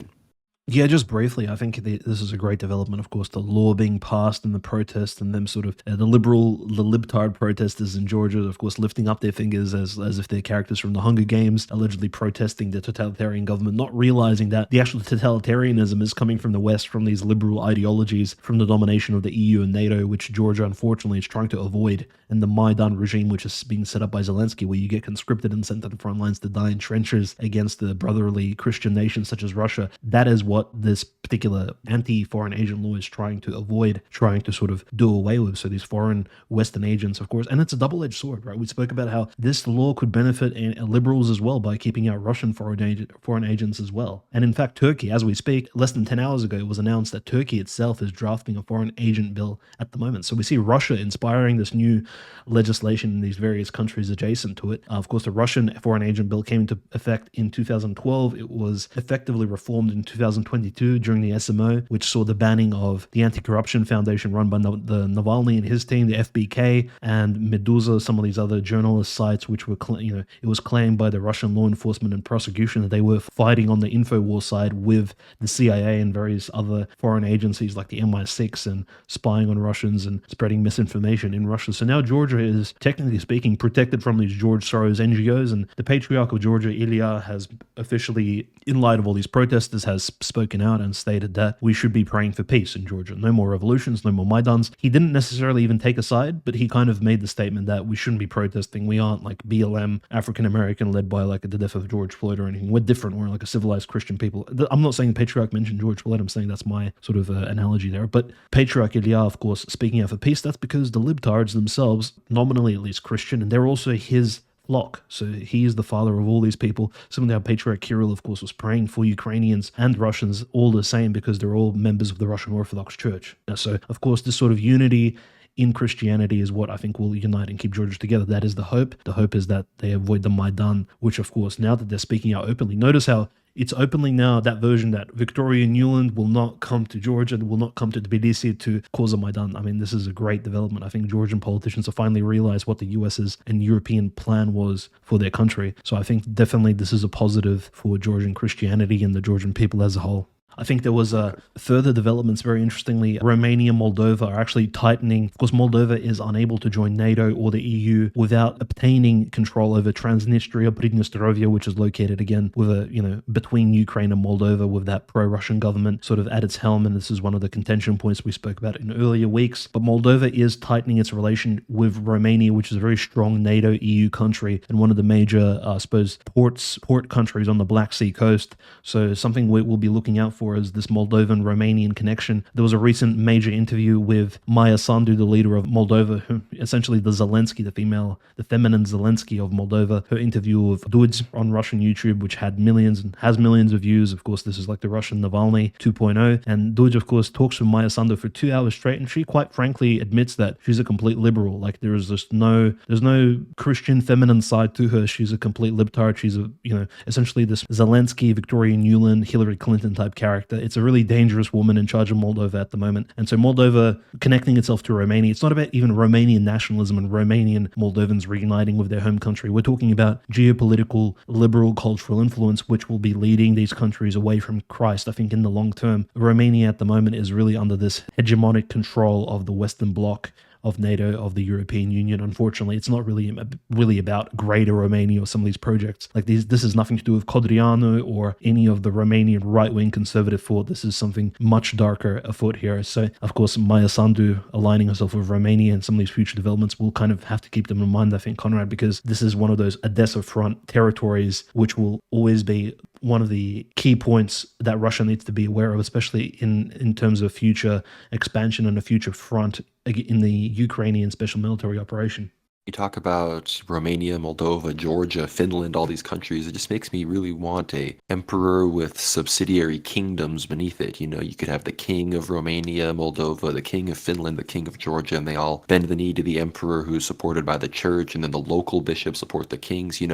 Yeah, just briefly, I think this is a great development. Of course, the law being passed and the protests and them sort of the libtard protesters in Georgia, of course, lifting up their fingers as if they're characters from the Hunger Games, allegedly protesting the totalitarian government, not realizing that the actual totalitarianism is coming from the West, from these liberal ideologies, from the domination of the EU and NATO, which Georgia, unfortunately, is trying to avoid, and the Maidan regime, which is being set up by Zelensky, where you get conscripted and sent to the front lines to die in trenches against the brotherly Christian nations such as Russia. That is what this particular anti-foreign agent law is trying to avoid, trying to sort of do away with. So these foreign Western agents, of course, and it's a double-edged sword, right? We spoke about how this law could benefit liberals as well by keeping out Russian foreign agents as well. And in fact, Turkey, as we speak, less than 10 hours ago, it was announced that Turkey itself is drafting a foreign agent bill at the moment. So we see Russia inspiring this new legislation in these various countries adjacent to it. Of course, the Russian foreign agent bill came into effect in 2012. It was effectively reformed in 2022 during the SMO, which saw the banning of the anti-corruption foundation run by the Navalny and his team, the FBK, and Meduza, some of these other journalist sites, which were, it was claimed by the Russian law enforcement and prosecution that they were fighting on the InfoWar side with the CIA and various other foreign agencies like the MI6 and spying on Russians and spreading misinformation in Russia. So now Georgia is, technically speaking, protected from these George Soros NGOs, and the Patriarch of Georgia, Ilya, has officially, in light of all these protesters, has spoken out and stated that we should be praying for peace in Georgia. No more revolutions, no more Maidans. He didn't necessarily even take a side, but he kind of made the statement that we shouldn't be protesting. We aren't like BLM, African American, led by like the death of George Floyd or anything. We're different. We're like a civilized Christian people. I'm not saying the Patriarch mentioned George Floyd. I'm saying that's my sort of analogy there. But Patriarch Ilya, of course, speaking out for peace, that's because the libtards themselves, nominally at least Christian, and they're also his flock. So he is the father of all these people. Similarly, how Patriarch Kirill, of course, was praying for Ukrainians and Russians all the same because they're all members of the Russian Orthodox Church. So, of course, this sort of unity in Christianity is what I think will unite and keep Georgia together. That is the hope. The hope is that they avoid the Maidan, which, of course, now that they're speaking out openly, notice how it's openly now that version that Victoria Nuland will not come to Georgia and will not come to Tbilisi to cause a Maidan. I mean, this is a great development. I think Georgian politicians have finally realized what the US's and European plan was for their country. So I think definitely this is a positive for Georgian Christianity and the Georgian people as a whole. I think there was further developments, very interestingly. Romania, Moldova are actually tightening. Of course, Moldova is unable to join NATO or the EU without obtaining control over Transnistria, Pridnestrovia, which is located again with between Ukraine and Moldova, with that pro-Russian government sort of at its helm. And this is one of the contention points we spoke about in earlier weeks. But Moldova is tightening its relation with Romania, which is a very strong NATO EU country and one of the major, port countries on the Black Sea coast. So something we'll be looking out for is this Moldovan-Romanian connection. There was a recent major interview with Maya Sandu, the leader of Moldova, who essentially the Zelensky, the feminine Zelensky of Moldova. Her interview with Dudes on Russian YouTube, which had millions and has millions of views. Of course, this is like the Russian Navalny 2.0. And Dudes, of course, talks with Maya Sandu for 2 hours straight, and she quite frankly admits that she's a complete liberal. Like there's no Christian feminine side to her. She's a complete libtard. She's essentially this Zelensky, Victoria Nuland, Hillary Clinton type character. It's a really dangerous woman in charge of Moldova at the moment. And so Moldova connecting itself to Romania, it's not about even Romanian nationalism and Romanian Moldovans reuniting with their home country. We're talking about geopolitical, liberal cultural influence, which will be leading these countries away from Christ, I think, in the long term. Romania at the moment is really under this hegemonic control of the Western Bloc, of NATO, of the European Union. Unfortunately, it's not really about Greater Romania or some of these projects. Like this is nothing to do with Codreanu or any of the Romanian right-wing conservative thought. This is something much darker afoot here. So, of course, Maya Sandu aligning herself with Romania and some of these future developments, will kind of have to keep them in mind, I think, Conrad, because this is one of those Odessa front territories which will always be one of the key points that Russia needs to be aware of, especially in terms of future expansion and a future front in the Ukrainian special military operation. You talk about Romania, Moldova, Georgia, Finland, all these countries. It just makes me really want a emperor with subsidiary kingdoms beneath it. You could have the king of Romania, Moldova, the king of Finland, the king of Georgia, and they all bend the knee to the emperor who's supported by the church, and then the local bishops support the kings. We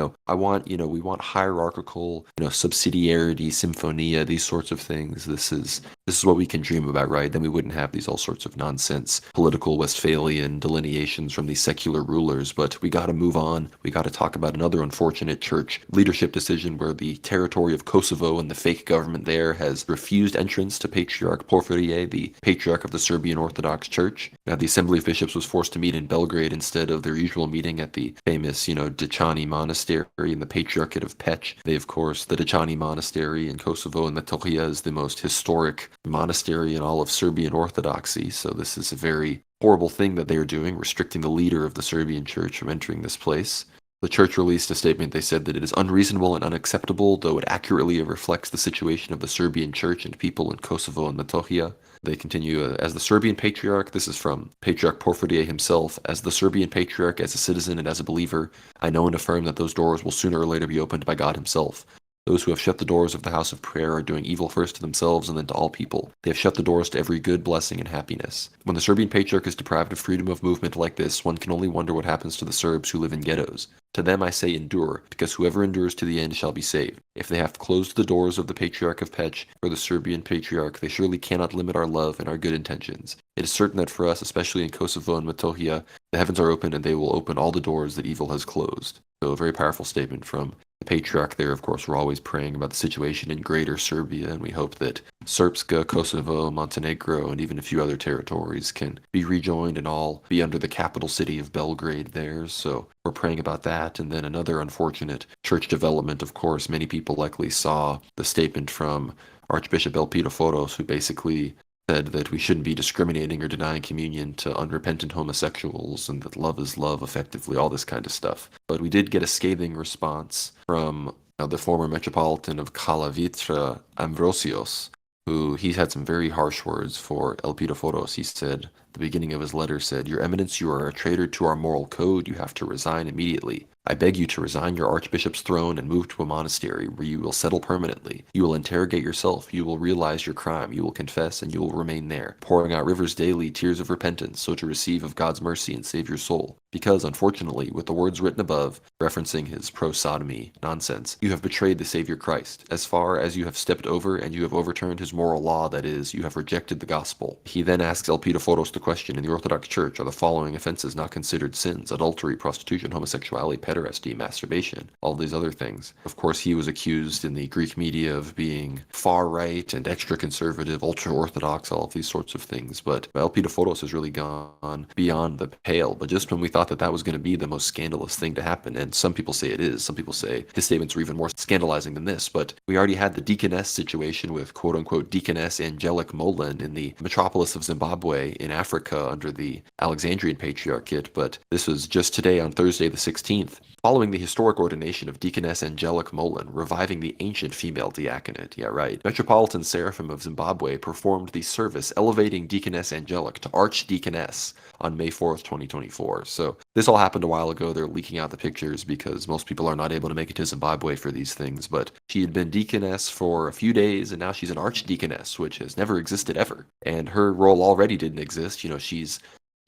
want hierarchical, subsidiarity, symphonia, these sorts of things. This is what we can dream about, right? Then we wouldn't have these all sorts of nonsense political Westphalian delineations from these secular rulers. But we got to move on. We got to talk about another unfortunate church leadership decision where the territory of Kosovo and the fake government there has refused entrance to Patriarch Porphyry, the patriarch of the Serbian Orthodox Church. Now, the Assembly of Bishops was forced to meet in Belgrade instead of their usual meeting at the famous, Dečani Monastery in the Patriarchate of Peć. Of course, the Dečani Monastery in Kosovo and Metohija is the most historic monastery in all of Serbian Orthodoxy. So this is a very horrible thing that they are doing, restricting the leader of the Serbian church from entering this place. The church released a statement. They said that it is unreasonable and unacceptable, though it accurately reflects the situation of the Serbian church and people in Kosovo and Metohija. They continue, as the Serbian patriarch, this is from Patriarch Porphyry himself, as the Serbian patriarch, as a citizen and as a believer, I know and affirm that those doors will sooner or later be opened by God himself. Those who have shut the doors of the house of prayer are doing evil first to themselves and then to all people. They have shut the doors to every good, blessing, and happiness. When the Serbian patriarch is deprived of freedom of movement like this, one can only wonder what happens to the Serbs who live in ghettos. To them I say endure, because whoever endures to the end shall be saved. If they have closed the doors of the Patriarch of Peć or the Serbian patriarch, they surely cannot limit our love and our good intentions. It is certain that for us, especially in Kosovo and Metohija, the heavens are open and they will open all the doors that evil has closed. So a very powerful statement from the patriarch there. Of course, we're always praying about the situation in Greater Serbia, and we hope that Srpska, Kosovo, Montenegro, and even a few other territories can be rejoined and all be under the capital city of Belgrade there. So we're praying about that. And then another unfortunate church development, of course, many people likely saw the statement from Archbishop Elpidophoros, who basically said that we shouldn't be discriminating or denying communion to unrepentant homosexuals and that love is love, effectively, all this kind of stuff. But we did get a scathing response from the former Metropolitan of Kalavitra, Ambrosios, who he's had some very harsh words for Elpidophoros. He said The beginning of his letter said, "Your Eminence, you are a traitor to our moral code. You have to resign immediately. I beg you to resign your archbishop's throne and move to a monastery where you will settle permanently. You will interrogate yourself, you will realize your crime, you will confess, and you will remain there, pouring out rivers daily, tears of repentance, so to receive of God's mercy and save your soul. Because, unfortunately, with the words written above, referencing his pro-sodomy nonsense, you have betrayed the Savior Christ. As far as you have stepped over and you have overturned his moral law, that is, you have rejected the gospel." He then asks Elpidophoros the question, "In the Orthodox Church, are the following offenses not considered sins: adultery, prostitution, homosexuality, pederasty, masturbation, all these other things?" Of course, he was accused in the Greek media of being far-right and extra-conservative, ultra-Orthodox, all of these sorts of things. But Elpidophoros has really gone beyond the pale. But just when we thought that that was going to be the most scandalous thing to happen, and some people say it is, some people say his statements are even more scandalizing than this, but we already had the deaconess situation with quote-unquote Deaconess Angelic Molan in the metropolis of Zimbabwe in Africa under the Alexandrian Patriarchate, but this was just today on Thursday the 16th. Following the historic ordination of Deaconess Angelic Molan, reviving the ancient female diaconate, yeah right, Metropolitan Seraphim of Zimbabwe performed the service elevating Deaconess Angelic to Archdeaconess on May 4th, 2024. So this all happened a while ago. They're leaking out the pictures because most people are not able to make it to Zimbabwe for these things, but she had been deaconess for a few days and now she's an archdeaconess, which has never existed ever. And her role already didn't exist. She's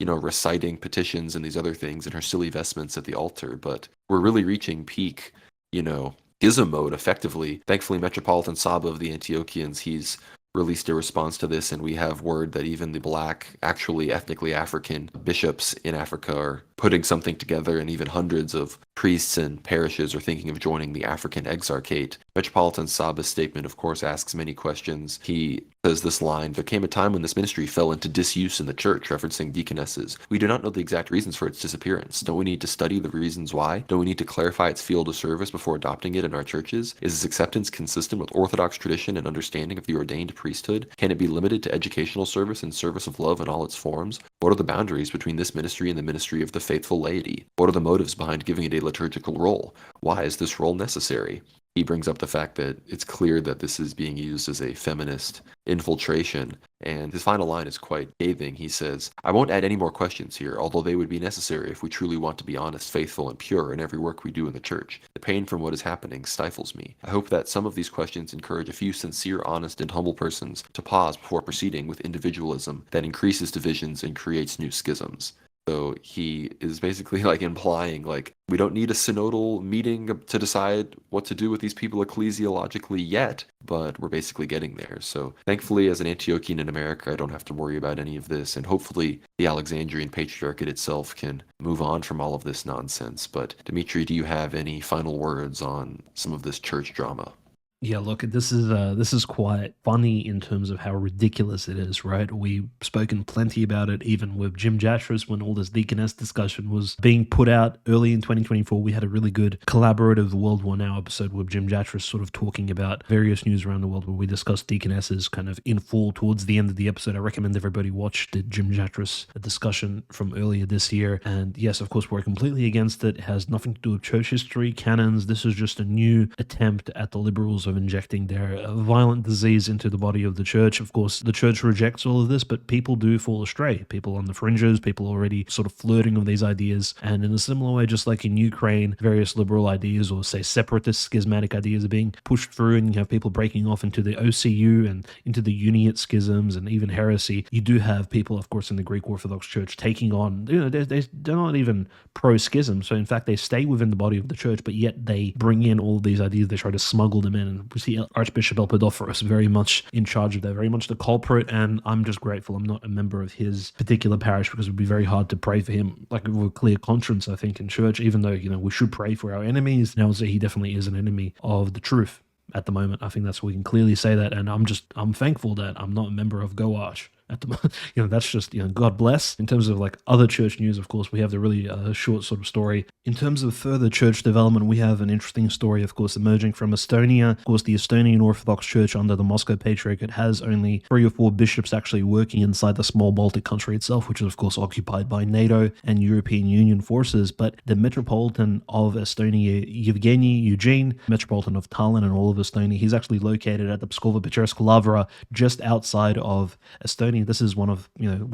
reciting petitions and these other things in her silly vestments at the altar, but we're really reaching peak, schism mode effectively. Thankfully, Metropolitan Saba of the Antiochians, he's released a response to this, and we have word that even the black, actually ethnically African bishops in Africa are putting something together, and even hundreds of priests and parishes are thinking of joining the African Exarchate. Metropolitan Saba's statement, of course, asks many questions. He says this line, "There came a time when this ministry fell into disuse in the church," referencing deaconesses. "We do not know the exact reasons for its disappearance. Don't we need to study the reasons why? Don't we need to clarify its field of service before adopting it in our churches? Is its acceptance consistent with Orthodox tradition and understanding of the ordained priesthood? Can it be limited to educational service and service of love in all its forms? What are the boundaries between this ministry and the ministry of the faithful laity? What are the motives behind giving it a liturgical role? Why is this role necessary?" He brings up the fact that it's clear that this is being used as a feminist infiltration, and his final line is quite scathing. He says, "I won't add any more questions here, although they would be necessary if we truly want to be honest, faithful, and pure in every work we do in the church. The pain from what is happening stifles me. I hope that some of these questions encourage a few sincere, honest, and humble persons to pause before proceeding with individualism that increases divisions and creates new schisms." So he is basically implying we don't need a synodal meeting to decide what to do with these people ecclesiologically yet, but we're basically getting there. So thankfully, as an Antiochian in America, I don't have to worry about any of this, and hopefully the Alexandrian Patriarchate itself can move on from all of this nonsense. But Dimitri, do you have any final words on some of this church drama? Yeah, look, this is quite funny in terms of how ridiculous it is, right? We've spoken plenty about it, even with Jim Jatras when all this deaconess discussion was being put out early in 2024. We had a really good collaborative World War Now episode with Jim Jatras sort of talking about various news around the world where we discussed deaconesses kind of in full towards the end of the episode. I recommend everybody watch the Jim Jatras discussion from earlier this year. And yes, of course, we're completely against it. It has nothing to do with church history, canons. This is just a new attempt at the liberals of injecting their violent disease into the body of the church. Of course, the church rejects all of this, but people do fall astray. People on the fringes, people already sort of flirting with these ideas. And in a similar way, just like in Ukraine, various liberal ideas or say separatist schismatic ideas are being pushed through, and you have people breaking off into the OCU and into the Uniate schisms and even heresy. You do have people, of course, in the Greek Orthodox Church taking on, they're not even pro-schism. So in fact, they stay within the body of the church, but yet they bring in all of these ideas. They try to smuggle them in. And we see Archbishop Elpidophoros very much in charge of that, very much the culprit. And I'm just grateful I'm not a member of his particular parish, because it would be very hard to pray for him with clear conscience, I think, in church, even though, we should pray for our enemies. And I would say he definitely is an enemy of the truth at the moment. I think we can clearly say that. And I'm thankful that I'm not a member of GoArch at the moment. That's just, God bless. In terms of other church news, of course, we have the really short sort of story. In terms of further church development, we have an interesting story, of course, emerging from Estonia. Of course, the Estonian Orthodox Church under the Moscow Patriarchate has only 3 or 4 bishops actually working inside the small Baltic country itself, which is, of course, occupied by NATO and European Union forces. But the Metropolitan of Estonia, Eugene, Metropolitan of Tallinn and all of Estonia, he's actually located at the Pskova-Pechersk Lavra, just outside of Estonia. Estonia. This is one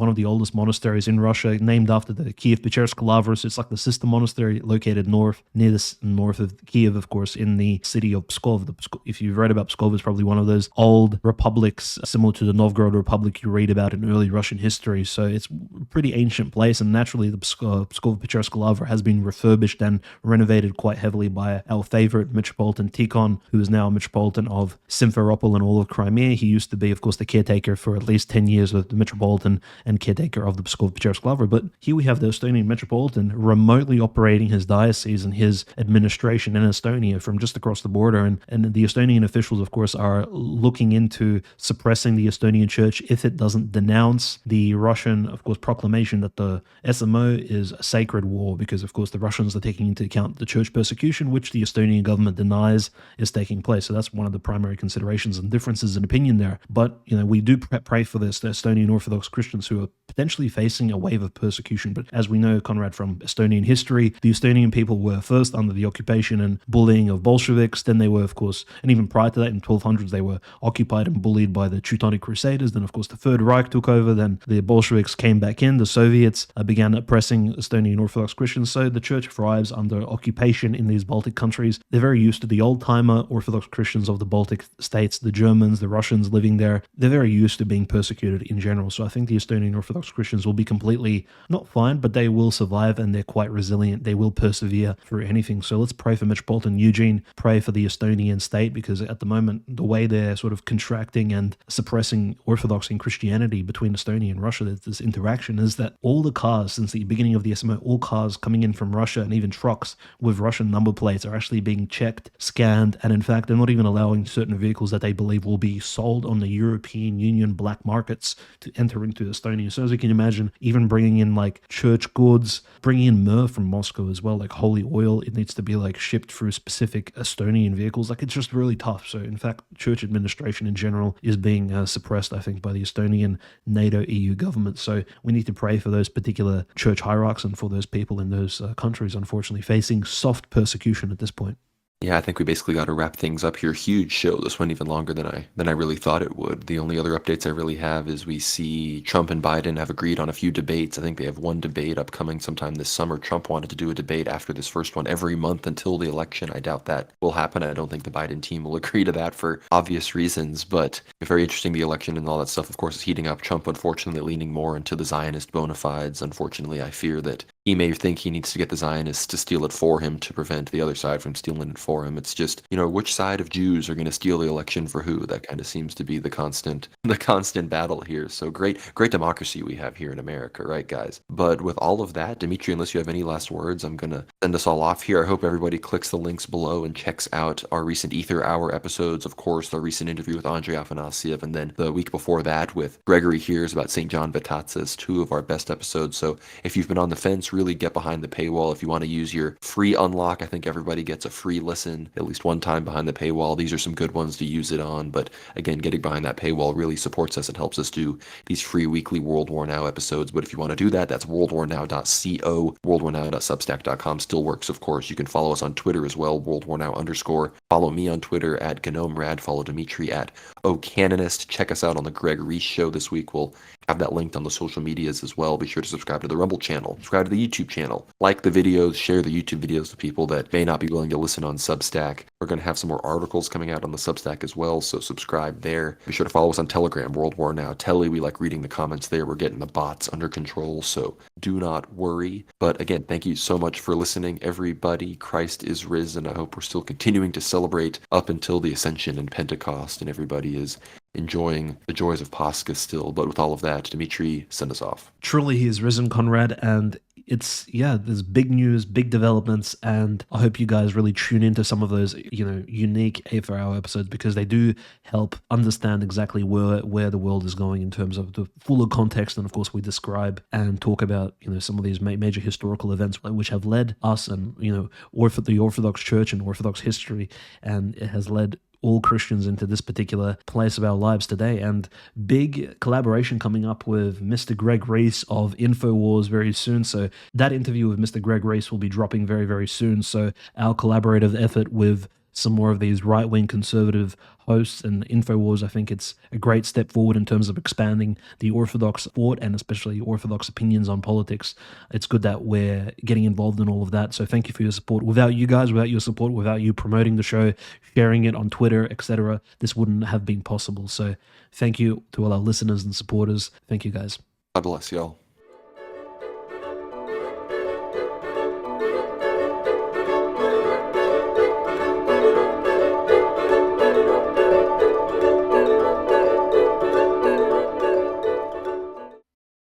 of the oldest monasteries in Russia, named after the Kiev-Pechersk Lavra. So it's like the sister monastery located near the north of Kiev, of course, in the city of Pskov. If you've read about Pskov, it's probably one of those old republics similar to the Novgorod Republic you read about in early Russian history. So it's a pretty ancient place, and naturally the Pskov-Pechersk Lavra has been refurbished and renovated quite heavily by our favorite Metropolitan Tikhon, who is now a Metropolitan of Simferopol and all of Crimea. He used to be, of course, the caretaker for at least 10 years of the Metropolitan and caretaker of the Pskov-Pechersk Lavra. But here we have the Estonian Metropolitan remotely operating his diocese and his administration in Estonia from just across the border. And the Estonian officials, of course, are looking into suppressing the Estonian church if it doesn't denounce the Russian, of course, proclamation that the SMO is a sacred war, because, of course, the Russians are taking into account the church persecution, which the Estonian government denies is taking place. So that's one of the primary considerations and differences in opinion there. But, we do pray for this, the Estonian Orthodox Christians who are potentially facing a wave of persecution. But as we know, Conrad, from Estonian history, the Estonian people were first under the occupation and bullying of Bolsheviks. Then they were, of course, and even prior to that, in 1200s, they were occupied and bullied by the Teutonic Crusaders. Then, of course, the Third Reich took over. Then the Bolsheviks came back in. The Soviets began oppressing Estonian Orthodox Christians. So the church thrives under occupation in these Baltic countries. They're very used to the old-timer Orthodox Christians of the Baltic states, the Germans, the Russians living there. They're very used to being persecuted in general. So I think the Estonian Orthodox Christians will be completely, not fine, but they will survive, and they're quite resilient. They will persevere through anything. So let's pray for Metropolitan Eugene, pray for the Estonian state, because at the moment, the way they're sort of contracting and suppressing Orthodoxy and Christianity between Estonia and Russia, this interaction, is that all the cars, since the beginning of the SMO, all cars coming in from Russia and even trucks with Russian number plates are actually being checked, scanned, and in fact, they're not even allowing certain vehicles that they believe will be sold on the European Union black markets to enter into Estonia. So as you can imagine, even bringing in like church goods, bringing in myrrh from Moscow as well, like holy oil, it needs to be like shipped through specific Estonian vehicles. Like, it's just really tough. So in fact, church administration in general is being suppressed, I think, by the Estonian NATO EU government. So we need to pray for those particular church hierarchs and for those people in those countries, unfortunately, facing soft persecution at this point. Yeah, I think we basically got to wrap things up here. Huge show. This went even longer than I really thought it would. The only other updates I really have is we see Trump and Biden have agreed on a few debates. I think they have one debate upcoming sometime this summer. Trump wanted to do a debate after this first one every month until the election. I doubt that will happen. I don't think the Biden team will agree to that for obvious reasons, but very interesting. The election and all that stuff, of course, is heating up. Trump, unfortunately, leaning more into the Zionist bona fides. Unfortunately, I fear that he may think he needs to get the Zionists to steal it for him to prevent the other side from stealing it for him. It's just, which side of Jews are going to steal the election for who? That kind of seems to be the constant battle here. So great democracy we have here in America, right, guys? But with all of that, Dimitri, unless you have any last words, I'm going to send us all off here. I hope everybody clicks the links below and checks out our recent Ether Hour episodes. Of course, our recent interview with Andrei Afanasiev, and then the week before that with Gregory Hears about St. John Vatatzes, two of our best episodes. So if you've been on the fence, really get behind the paywall. If you want to use your free unlock, I think everybody gets a free listen at least one time behind the paywall. These are some good ones to use it on, but again, getting behind that paywall really supports us and helps us do these free weekly World War Now episodes. But if you want to do that, that's worldwarnow.co. worldwarnow.substack.com still works, of course. You can follow us on Twitter as well, worldwarnow_. Follow me on Twitter at GnomeRad. Follow Dimitri at OCanonist. Check us out on the Greg Reese Show this week. We'll have that linked on the social medias as well. Be sure to subscribe to the Rumble channel, subscribe to the YouTube channel, like the videos, share the YouTube videos to people that may not be willing to listen on Substack. We're going to have some more articles coming out on the Substack as well, so subscribe there. Be sure to follow us on Telegram, World War Now Telly. We like reading the comments there. We're getting the bots under control, so do not worry. But again, thank you so much for listening, everybody. Christ is risen. I hope we're still continuing to celebrate up until the Ascension and Pentecost, and everybody is enjoying the joys of Pascha still. But with all of that, Dimitri, send us off. Truly, he is risen, Conrad, and there's big news, big developments, and I hope you guys really tune into some of those, unique A4 episodes, because they do help understand exactly where the world is going in terms of the fuller context. And of course, we describe and talk about, some of these major historical events which have led us and, the Orthodox Church and Orthodox history, and it has led all Christians into this particular place of our lives today. And big collaboration coming up with Mr. Greg Reese of InfoWars very soon. So that interview with Mr. Greg Reese will be dropping very, very soon. So our collaborative effort with some more of these right-wing conservative hosts and InfoWars. I think it's a great step forward in terms of expanding the orthodox thought and especially orthodox opinions on politics. It's good that we're getting involved in all of that. So thank you for your support. Without you guys, without your support, without you promoting the show, sharing it on Twitter, etc., this wouldn't have been possible. So thank you to all our listeners and supporters. Thank you guys. God bless y'all.